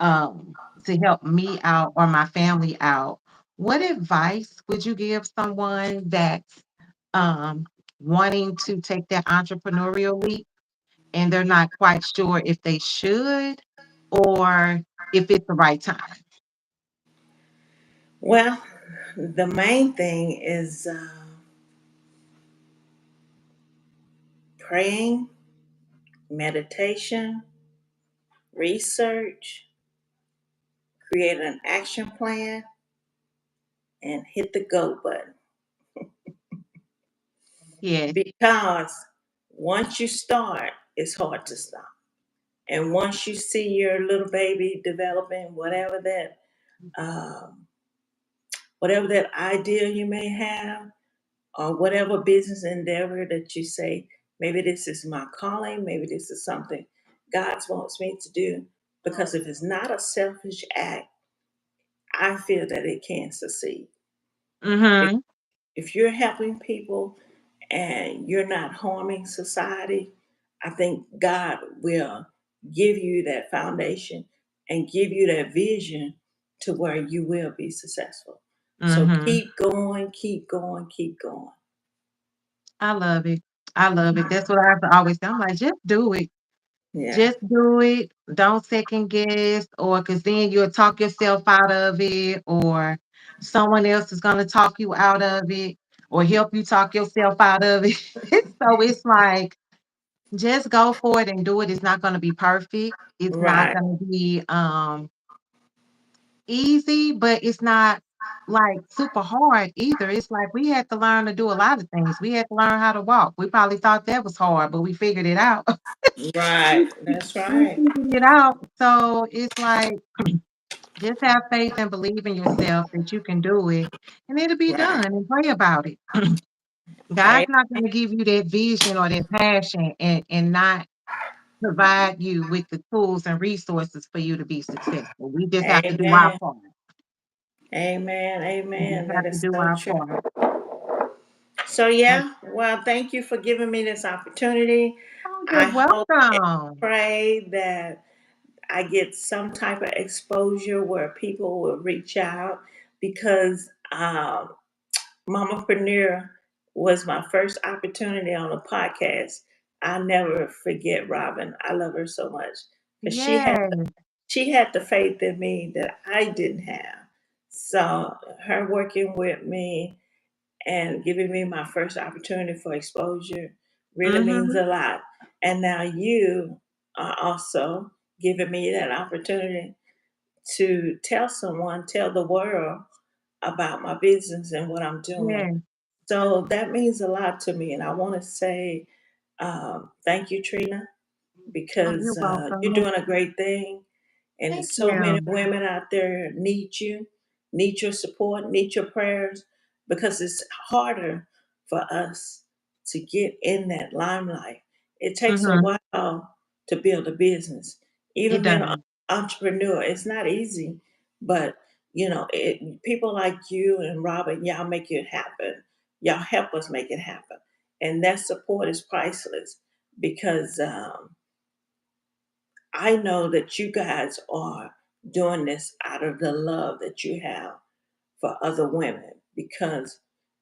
Speaker 1: um, to help me out or my family out? What advice would you give someone that's um, wanting to take that entrepreneurial leap and they're not quite sure if they should or if it's the right time?
Speaker 2: Well, the main thing is praying, meditation, research, create an action plan, and hit the go button.
Speaker 1: Yes.
Speaker 2: Because once you start, it's hard to stop. And once you see your little baby developing, um, whatever that idea you may have, or whatever business endeavor that you say, maybe this is my calling, maybe this is something God wants me to do. Because if it's not a selfish act, I feel that it can succeed. If,
Speaker 1: Mm-hmm.
Speaker 2: if you're helping people and you're not harming society, I think God will give you that foundation and give you that vision to where you will be successful. So
Speaker 1: Mm-hmm.
Speaker 2: keep going, keep going, keep going.
Speaker 1: I love it. I love it. That's what I have to always say. I'm like, just do it.
Speaker 2: Yeah,
Speaker 1: Just do it. Don't second guess, or because then you'll talk yourself out of it, or someone else is going to talk you out of it, or help you talk yourself out of it. So it's like, just go for it and do it. It's not going to be perfect. It's not
Speaker 2: right,
Speaker 1: going to be easy, but it's not like super hard either. It's like we had to learn to do a lot of things. We had to learn how to walk. We probably thought that was hard, but we figured it out.
Speaker 2: right.
Speaker 1: We
Speaker 2: That's
Speaker 1: we
Speaker 2: right.
Speaker 1: figured it out. So it's like just have faith and believe in yourself that you can do it and it'll be
Speaker 2: Right.
Speaker 1: done and pray about it.
Speaker 2: A-
Speaker 1: God's not going to give you that vision or that passion and not provide you with the tools and resources for you to be successful. We just have to do our
Speaker 2: Amen.
Speaker 1: part.
Speaker 2: Amen.
Speaker 1: We just
Speaker 2: Amen. That
Speaker 1: have to
Speaker 2: is
Speaker 1: do
Speaker 2: so
Speaker 1: our
Speaker 2: true.
Speaker 1: part.
Speaker 2: So
Speaker 1: Like,
Speaker 2: yeah, well, thank you for giving me this opportunity.
Speaker 1: oh, you're
Speaker 2: I hope and
Speaker 1: welcome.
Speaker 2: pray that I get some type of exposure where people will reach out because Mamapreneur was my first opportunity on a podcast. I'll never forget Robin. I love her so much because
Speaker 1: Yes.
Speaker 2: she had the faith in me that I didn't have. So her working with me and giving me my first opportunity for exposure really means
Speaker 1: Mhm.
Speaker 2: a lot. And now you are also giving me that opportunity to tell someone, tell the world about my business and what I'm doing.
Speaker 1: Yes.
Speaker 2: So that means a lot to me. And I want to say thank you, Trina,
Speaker 1: Oh, you're
Speaker 2: because you're
Speaker 1: welcome.
Speaker 2: doing a great thing. And
Speaker 1: Thank
Speaker 2: there's so many
Speaker 1: you.
Speaker 2: women out there need you, need your support, need your prayers, because it's harder for us to get in that limelight. It takes a
Speaker 1: Mhm.
Speaker 2: while to build a business.
Speaker 1: It
Speaker 2: Even being an
Speaker 1: does.
Speaker 2: entrepreneur, it's not easy, but people like you and Robin, y'all make it happen. Y'all help us make it happen. And that support is priceless because I know that you guys are doing this out of the love that you have for other women because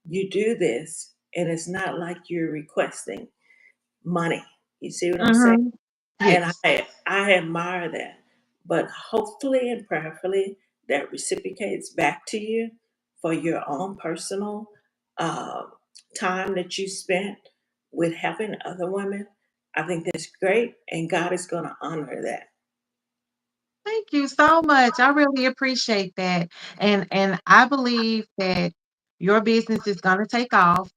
Speaker 2: you do this and it's not like you're requesting money. You see what I'm saying?
Speaker 1: Mhm.
Speaker 2: And
Speaker 1: Yes.
Speaker 2: I admire that. But hopefully and prayerfully that reciprocates back to you for your own personal uh, time that you spent with helping other women. I think that's great, and God is going to honor that.
Speaker 1: Thank you so much. I really appreciate that. And I believe that your business is going to take off.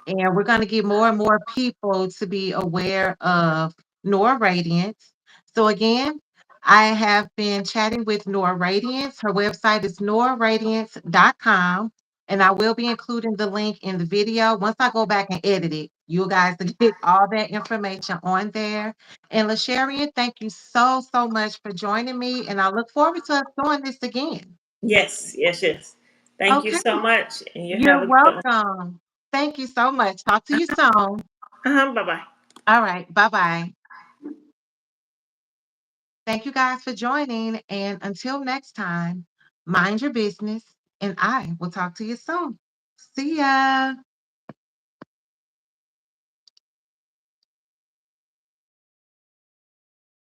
Speaker 1: And we're going to get more and more people to be aware of Noir Radiance. So again, I have been chatting with Noir Radiance. Her website is noirradiance.com. And I will be including the link in the video. Once I go back and edit it, you guys will get all that information on there. And LaSharion, thank you so, so much for joining me. And I look forward to us doing this again.
Speaker 2: Yes, yes, yes.
Speaker 3: Thank you
Speaker 1: Okay.
Speaker 3: so much, and you have
Speaker 1: You're
Speaker 3: a good one.
Speaker 1: welcome. Thank you so much. Talk to you soon.
Speaker 3: Bye bye.
Speaker 1: All right. Bye bye. Thank you guys for joining. And until next time, mind your business. And I will talk to you soon. See ya.